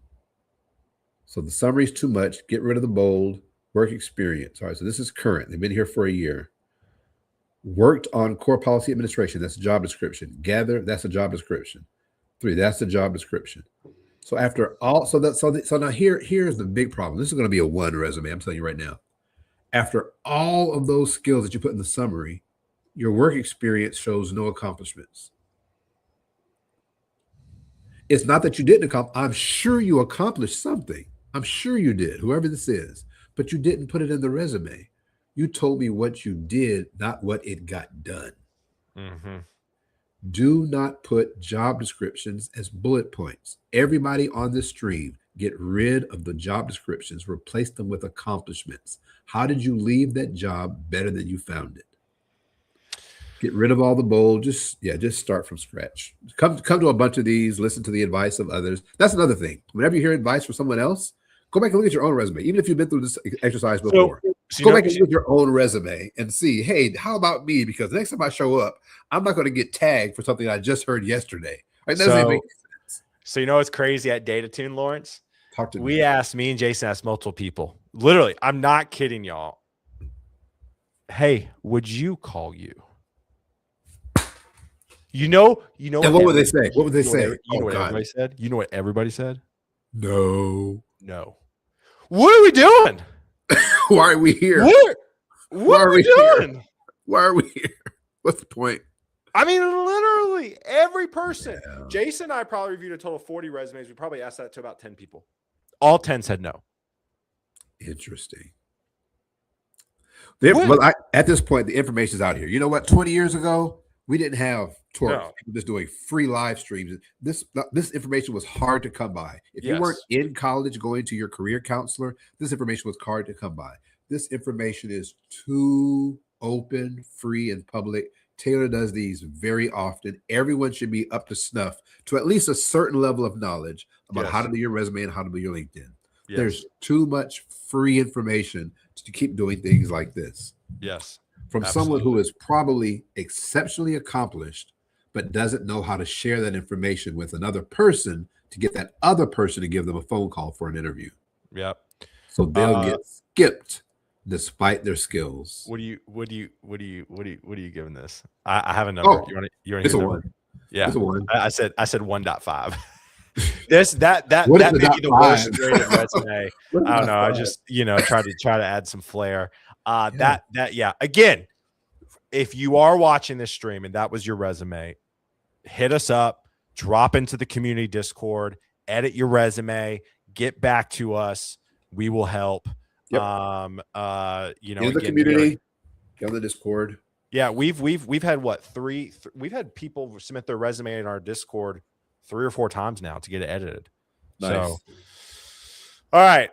So the summary is too much. Get rid of the bold. Work experience. All right, so this is current. They've been here for a year. Worked on core policy administration. That's a job description. Gather. That's a job description. 3. That's a job description. So after all, so now here's the big problem. This is going to be a 1 resume. I'm telling you right now. After all of those skills that you put in the summary, your work experience shows no accomplishments. It's not that you didn't accomplish. I'm sure you accomplished something. I'm sure you did, whoever this is, but you didn't put it in the resume. You told me what you did, not what it got done. Mm-hmm. Do not put job descriptions as bullet points. Everybody on this stream, get rid of the job descriptions, replace them with accomplishments. How did you leave that job better than you found it? Get rid of all the bold. Just start from scratch. Come to a bunch of these, listen to the advice of others. That's another thing. Whenever you hear advice from someone else, go back and look at your own resume. Even if you've been through this exercise before, go back and look at your own resume and see, hey, how about me? Because the next time I show up, I'm not going to get tagged for something I just heard yesterday. Right? That doesn't make sense. So you know what's crazy at Data Tune, Lawrence? Talk to me. Me and Jason asked multiple people. Literally, I'm not kidding y'all. Hey, would you call you? You know. And what would they say? What would they say? You know what everybody said? You know what everybody said? No. What are we doing? Why are we here? What are we doing? Why are we here? What's the point? I mean, literally every person. Yeah. Jason and I probably reviewed a total of 40 resumes. We probably asked that to about 10 people. All 10 said no. Interesting. What? Well, at this point, the information is out here. You know what? 20 years ago, we didn't have Torque. No. People just doing free live streams. This information was hard to come by. If you weren't Yes. in college going to your career counselor, this information was hard to come by. This information is too open, free, and public. Taylor does these very often. Everyone should be up to snuff to at least a certain level of knowledge about how to Yes. do your resume and how to do your LinkedIn. Yes. There's too much free information to keep doing things like this Yes. from someone who is probably exceptionally accomplished, but doesn't know how to share that information with another person to get that other person to give them a phone call for an interview. Yep. So they'll get skipped despite their skills. What are you giving this? I have a number. Oh, you want it's a one. Yeah. It's a one. I said 1.5. that What is may be the .5? worst rated resume. What is I don't know. I .5? just try to add some flair. Yeah. Again, if you are watching this stream and that was your resume, hit us up, drop into the community Discord, edit your resume, get back to us. We will help. Yep. In the community, get on the Discord. Yeah, we've had what we've had people submit their resume in our Discord 3 or 4 times now to get it edited. Nice. So, all right,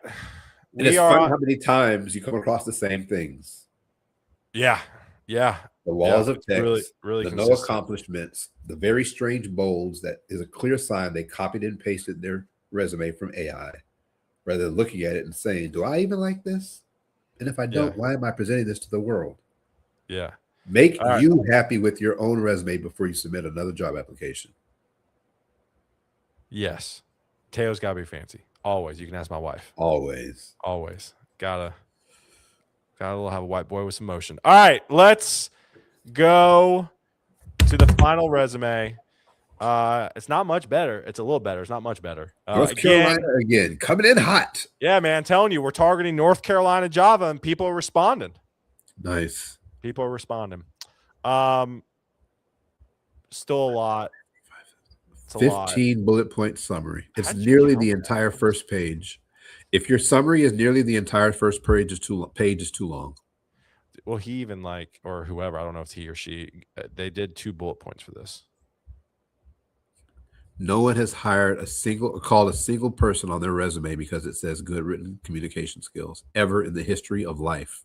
and it's fun how many times you come across the same things. Yeah. The walls of text, really the no accomplishments, the very strange bolds that is a clear sign they copied and pasted their resume from AI, rather than looking at it and saying, "Do I even like this? And if I don't, why am I presenting this to the world?" Yeah. Make you happy with your own resume before you submit another job application. Yes. Teo's got to be fancy. Always. You can ask my wife. Always. Gotta have a white boy with some motion. All right. Let's go to the final resume. It's not much better. It's a little better. It's not much better. North Carolina again, coming in hot. Yeah, man. Telling you, we're targeting North Carolina Java, and people are responding. Nice. People are responding. Still a lot. It's 15 bullet point summary. It's nearly the entire first page. If your summary is nearly the entire first page, is too long. Well, he even or whoever, I don't know if it's he or she, they did 2 bullet points for this. No one has called a single person on their resume because it says good written communication skills ever in the history of life.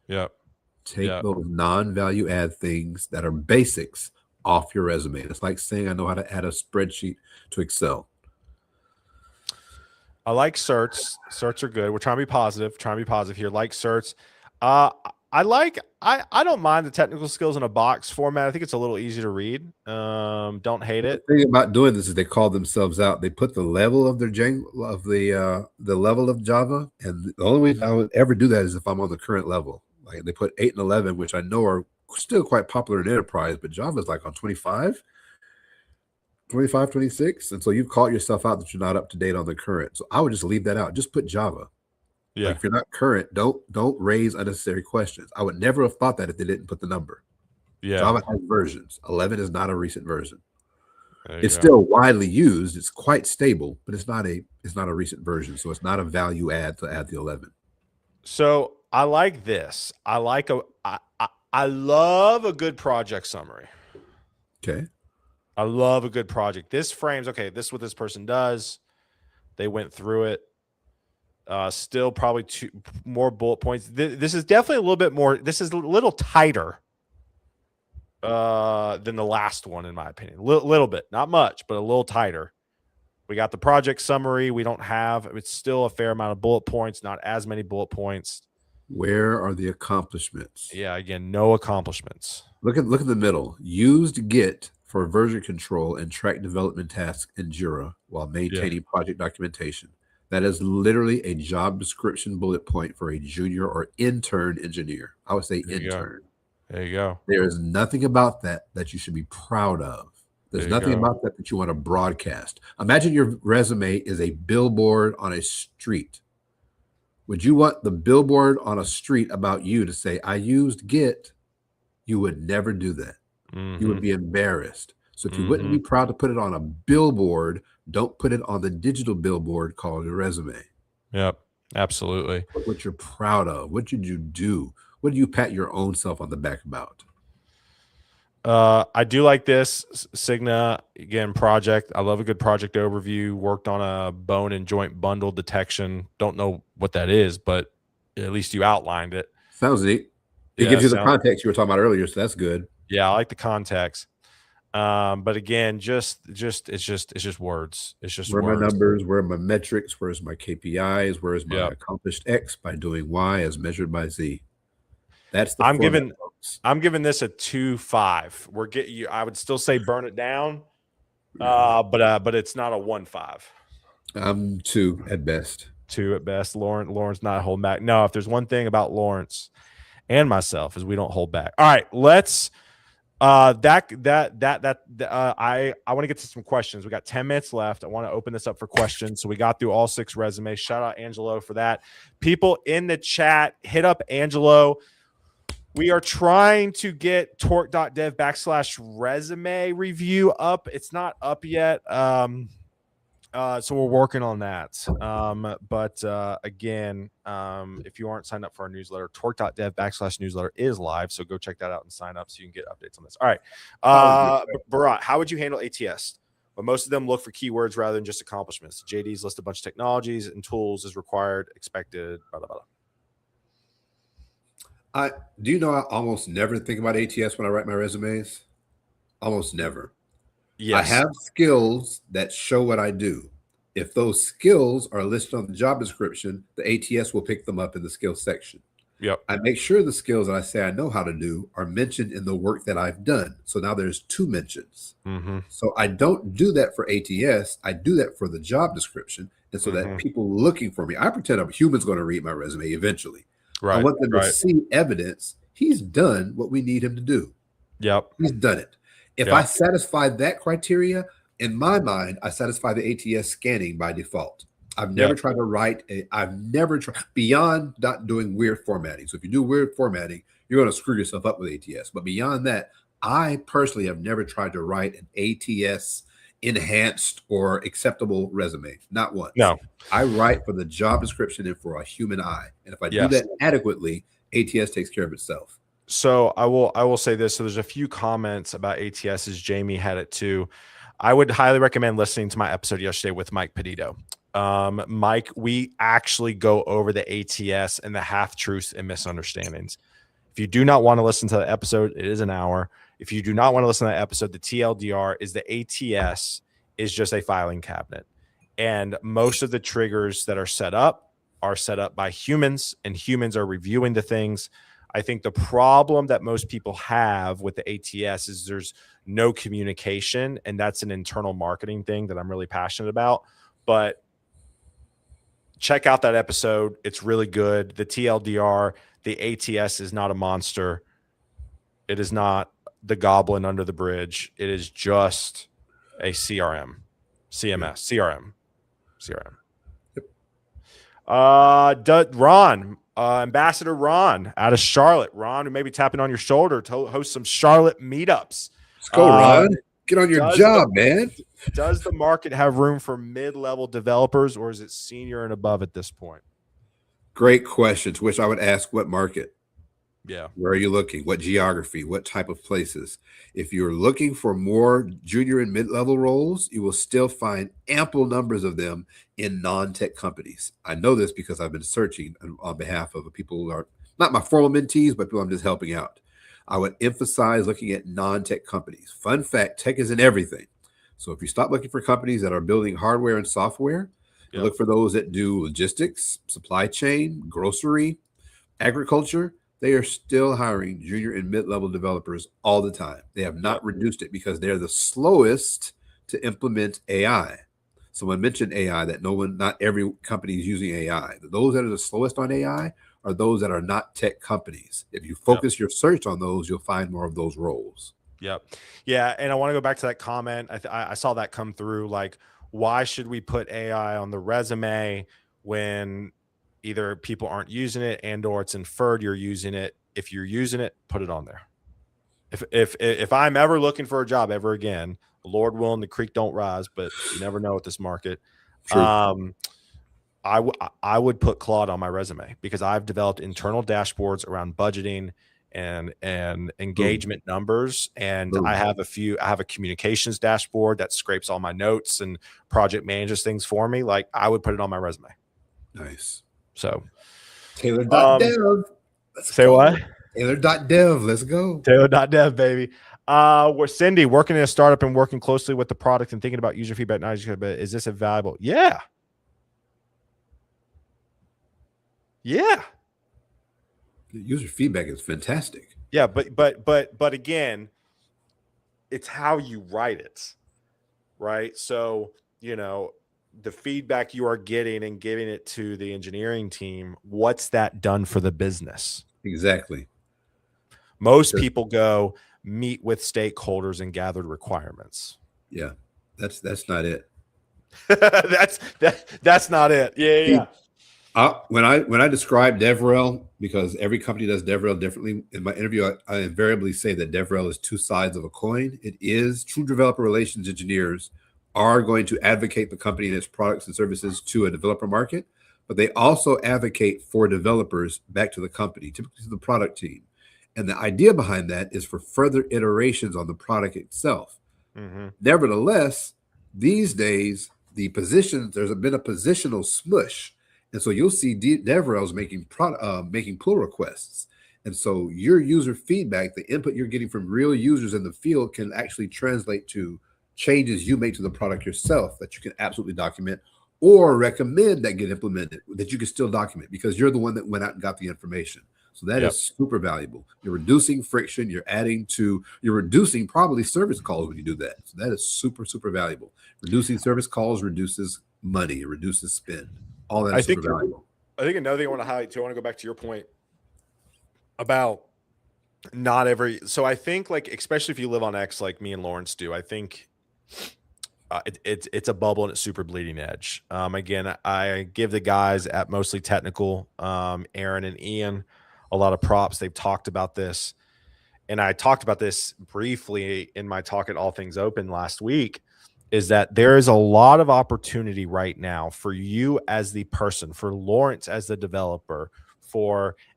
Yep. Take those non-value add things that are basics off your resume. It's like saying I know how to add a spreadsheet to Excel. I like certs. Certs are good. We're trying to be positive. Here. Like certs. I don't mind the technical skills in a box format. I think it's a little easy to read. Don't hate it. The thing about doing this is they call themselves out. They put the level of their the level of Java, and the only way I would ever do that is if I'm on the current level. Like they put 8 and 11, which I know are still quite popular in enterprise, but Java is like on 25, 26. And so you've called yourself out that you're not up to date on the current. So I would just leave that out. Just put Java. Yeah. Like if you're not current, don't raise unnecessary questions. I would never have thought that if they didn't put the number. Yeah. Java has versions. 11 is not a recent version. It's still widely used. It's quite stable, but it's not a recent version. So it's not a value add to add the 11. So I like this. I love a good project summary. Okay. I love a good project. This frames, okay, this is what this person does. They went through it. Still probably 2 more bullet points. This is definitely a little bit more. This is a little tighter than the last one, in my opinion. Little bit, not much, but a little tighter. We got the project summary. It's still a fair amount of bullet points, not as many bullet points. Where are the accomplishments? Yeah, again, no accomplishments. Look at the middle. Used Git for version control and track development tasks in Jira while maintaining project documentation. That is literally a job description bullet point for a junior or intern engineer. I would say intern. There you go. There is nothing about that you should be proud of. There's nothing about that you want to broadcast. Imagine your resume is a billboard on a street. Would you want the billboard on a street about you to say, I used Git? You would never do that. You would Mm-hmm. be embarrassed. So if you wouldn't Mm-hmm. be proud to put it on a billboard, don't put it on the digital billboard called your resume. Yep. Absolutely. Put what you're proud of. What did you do? What do you pat your own self on the back about? I do like this Cigna again project. I love a good project overview. Worked on a bone and joint bundle detection. Don't know what that is, but at least you outlined it. Sounds neat. It Yeah, gives you the context you were talking about earlier, so that's good. yeah, I like the context. But again, it's just words. It's just Where are my words. numbers? Where are my metrics? Where's my KPIs? Where's my Yep. accomplished X by doing Y as measured by Z? That's the I'm format, giving folks. I'm giving this a 2.5. We're getting you. I would still say burn it down. Yeah. But it's not a 1.5. I'm 2 at best. 2 at best. Lawrence not holding back. No, if there's one thing about Lawrence and myself is we don't hold back. All right, let's I want to get to some questions. We got 10 minutes left. I want to open this up for questions. So we got through all 6 resumes. Shout out Angelo for that. People in the chat, hit up Angelo. We are trying to get torque.dev/resume review up. It's not up yet. So we're working on that. But again, if you aren't signed up for our newsletter, torque.dev/newsletter is live. So go check that out and sign up so you can get updates on this. All right. Barat, how would you handle ATS? But most of them look for keywords rather than just accomplishments. JD's list a bunch of technologies and tools is required, expected, blah, blah, blah. Do you know I almost never think about ATS when I write my resumes? Almost never. Yes. I have skills that show what I do. If those skills are listed on the job description, the ATS will pick them up in the skills section. Yep. I make sure the skills that I say I know how to do are mentioned in the work that I've done. So now there's 2 mentions. Mm-hmm. So I don't do that for ATS. I do that for the job description. And so that people looking for me, I pretend I'm a human's going to read my resume eventually. Right. I want them to see evidence he's done what we need him to do. Yep. He's done it. If I satisfy that criteria, in my mind, I satisfy the ATS scanning by default. I've never tried to write I've never tried beyond not doing weird formatting. So if you do weird formatting, you're going to screw yourself up with ATS. But beyond that, I personally have never tried to write an ATS enhanced or acceptable resume. Not once. No. I write for the job description and for a human eye. And if I do that adequately, ATS takes care of itself. So I will say this. So there's a few comments about ATS as Jamie had it too. I would highly recommend listening to my episode yesterday with Mike Petito. Mike, we actually go over the ATS and the half truths and misunderstandings. If you do not want to listen to the episode, it is an hour. If you do not want to listen to that episode, the TLDR is the ATS is just a filing cabinet. And most of the triggers that are set up by humans, and humans are reviewing the things. I think the problem that most people have with the ATS is there's no communication, and that's an internal marketing thing that I'm really passionate about. But check out that episode. It's really good. The TLDR, the ATS is not a monster. It is not the goblin under the bridge. It is just a CRM, CRM. Ron, Ambassador Ron out of Charlotte. Ron, who may be tapping on your shoulder to host some Charlotte meetups. Let's go, Ron. Get on your job, man. Does the market have room for mid-level developers, or is it senior and above at this point? Great questions, which I would ask what market? Yeah. Where are you looking? What geography? What type of places? If you're looking for more junior and mid-level roles, you will still find ample numbers of them in non-tech companies. I know this because I've been searching on behalf of people who are not my formal mentees, but people I'm just helping out. I would emphasize looking at non-tech companies. Fun fact, tech is in everything. So if you stop looking for companies that are building hardware and software, look for those that do logistics, supply chain, grocery, agriculture. They are still hiring junior and mid-level developers all the time. They have not reduced it because they're the slowest to implement AI. Someone mentioned AI, that not every company is using AI. Those that are the slowest on AI are those that are not tech companies. If you focus your search on those, you'll find more of those roles. Yep. Yeah. And I want to go back to that comment. I saw that come through. Like, why should we put AI on the resume when either people aren't using it and or it's inferred you're using it? If you're using it, put it on there. If I'm ever looking for a job ever again, Lord willing, the creek don't rise, but you never know with this market. True. I would put Claude on my resume because I've developed internal dashboards around budgeting and Boom. engagement numbers, and I Boom. have a communications dashboard that scrapes all my notes and project manages things for me. Like, I would put it on my resume. Nice. So Taylor.dev. Let's say go. what? Taylor.dev. Let's go. Taylor.dev, baby. We're Cindy working in a startup and working closely with the product and thinking about user feedback. Not user feedback, but is this a valuable? Yeah. Yeah. User feedback is fantastic. Yeah, but again, it's how you write it, right? So, the feedback you are getting and giving it to the engineering team, what's that done for the business? Exactly. Most people go meet with stakeholders and gathered requirements. Yeah, that's not it. that's not it. Yeah. When I describe DevRel, because every company does DevRel differently, in my interview, I invariably say that DevRel is two sides of a coin. It is true developer relations engineers are going to advocate the company and its products and services to a developer market, but they also advocate for developers back to the company, typically to the product team. And the idea behind that is for further iterations on the product itself. Mm-hmm. Nevertheless, these days, there's been a positional smush. And so you'll see DevRels making pull requests. And so your user feedback, the input you're getting from real users in the field, can actually translate to changes you make to the product yourself that you can absolutely document, or recommend that get implemented that you can still document because you're the one that went out and got the information. So that is super valuable. You're reducing friction. You're reducing probably service calls when you do that. So that is super, super valuable. Reducing service calls reduces money. It reduces spend. All that is super valuable. I think another thing I want to highlight too, I want to go back to your point about not every. So I think, like, especially if you live on X like me and Lawrence do, I think it's a bubble and it's super bleeding edge. Again, I give the guys at Mostly Technical, Aaron and Ian, a lot of props. They've talked about this, and I talked about this briefly in my talk at All Things Open last week, is that there is a lot of opportunity right now for you as the person, for Lawrence as the developer,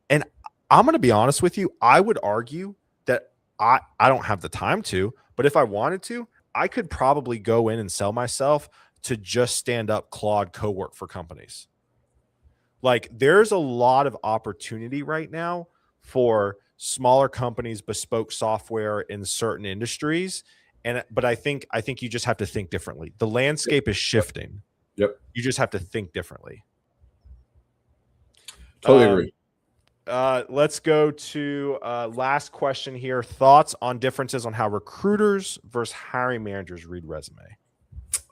and I'm going to be honest with you, I would argue that I don't have the time to, but if I wanted to, I could probably go in and sell myself to just stand up Claude co-work for companies. Like, there's a lot of opportunity right now for smaller companies, bespoke software in certain industries. But I think you just have to think differently. The landscape is shifting. Yep. You just have to think differently. Totally agree. Let's go to last question here. Thoughts on differences on how recruiters versus hiring managers read resume?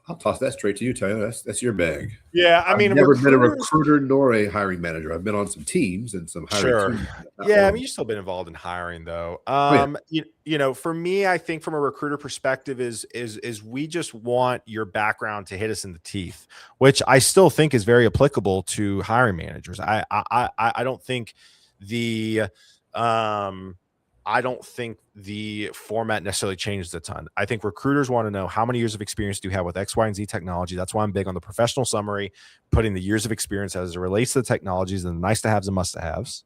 I'll toss that straight to you, Taylor. That's your bag. Yeah, I mean, I've never been a recruiter nor a hiring manager. I've been on some teams and some hiring teams. Yeah, I mean, you've still been involved in hiring, though. For me, I think from a recruiter perspective is we just want your background to hit us in the teeth, which I still think is very applicable to hiring managers. I don't think the format necessarily changes a ton. I think recruiters want to know how many years of experience do you have with X, Y, and Z technology. That's why I'm big on the professional summary, putting the years of experience as it relates to the technologies and the nice to haves and must to haves.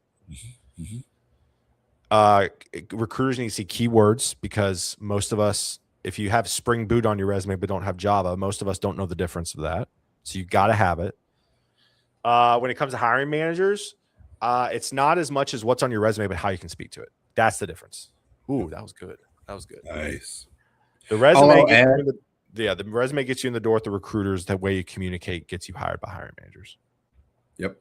Recruiters need to see keywords, because most of us, if you have Spring Boot on your resume but don't have Java, most of us don't know the difference of that. So you got to have it. When it comes to hiring managers, it's not as much as what's on your resume, but how you can speak to it. That's the difference. Ooh, that was good. Nice. The resume the resume gets you in the door with the recruiters. That way you communicate gets you hired by hiring managers. Yep.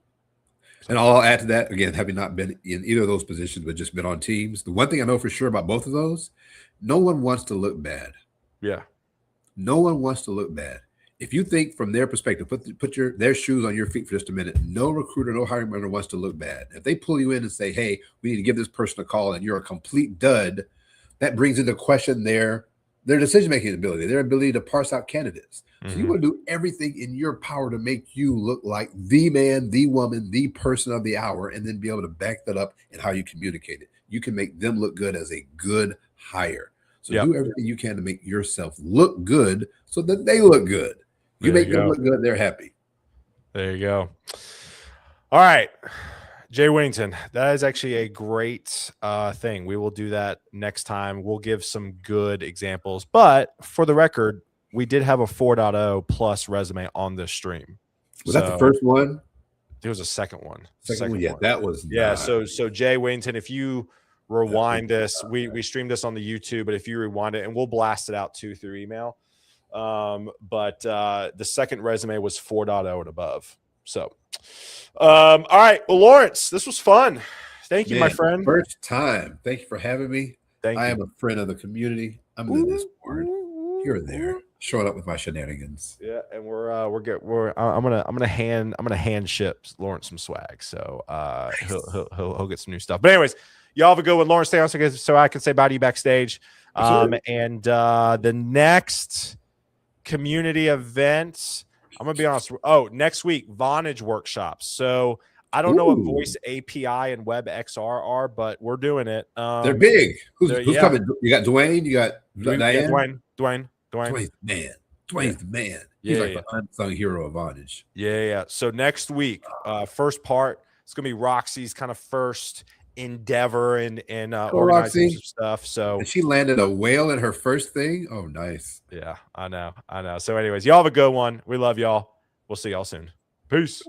And I'll add to that, again, having not been in either of those positions, but just been on teams. The one thing I know for sure about both of those, no one wants to look bad. Yeah. No one wants to look bad. If you think from their perspective, put their shoes on your feet for just a minute. No recruiter, no hiring manager wants to look bad. If they pull you in and say, hey, we need to give this person a call, and you're a complete dud, that brings into question their decision-making ability, their ability to parse out candidates. So you want to do everything in your power to make you look like the man, the woman, the person of the hour, and then be able to back that up in how you communicate it. You can make them look good as a good higher. So Yep. do everything you can to make yourself look good so that they look good. You There make you them go. look good, they're happy. There you go. All right. Jay Winnington, that is actually a great thing. We will do that next time. We'll give some good examples. But for the record, we did have a 4.0 plus resume on this stream. Was that the first one? There was a second one. Second one, yeah, that was nice. nice. So Jay Winnington, if you rewind this, we streamed this on the YouTube, but if you rewind it, and we'll blast it out too through email. But the second resume was 4.0 and above. So all right. Well, Lawrence, this was fun. Thank you, my friend. First time. Thank you for having me. Thank you. I am a friend of the community. I'm in the Discord here and there, showing up with my shenanigans. Yeah, and we're good. I'm gonna hand ship Lawrence some swag. So Nice. he'll get some new stuff. But anyways, y'all have a good one. Lawrence, stay on so I can say bye to you backstage. And the next community event, I'm gonna be honest. Oh, next week, Vonage workshops. So I don't know what Voice API and WebXR are, but we're doing it. They're big. Who's coming? You got Dwayne. You got Diane. Dwayne's the man. Dwayne's the man. He's like the unsung hero of Vonage. Yeah. So next week, first part, it's gonna be Roxy's kind of first endeavor and organizing some stuff. So and she landed a whale in her first thing. Oh, nice. Yeah, I know. So anyways, y'all have a good one. We love y'all. We'll see y'all soon. Peace.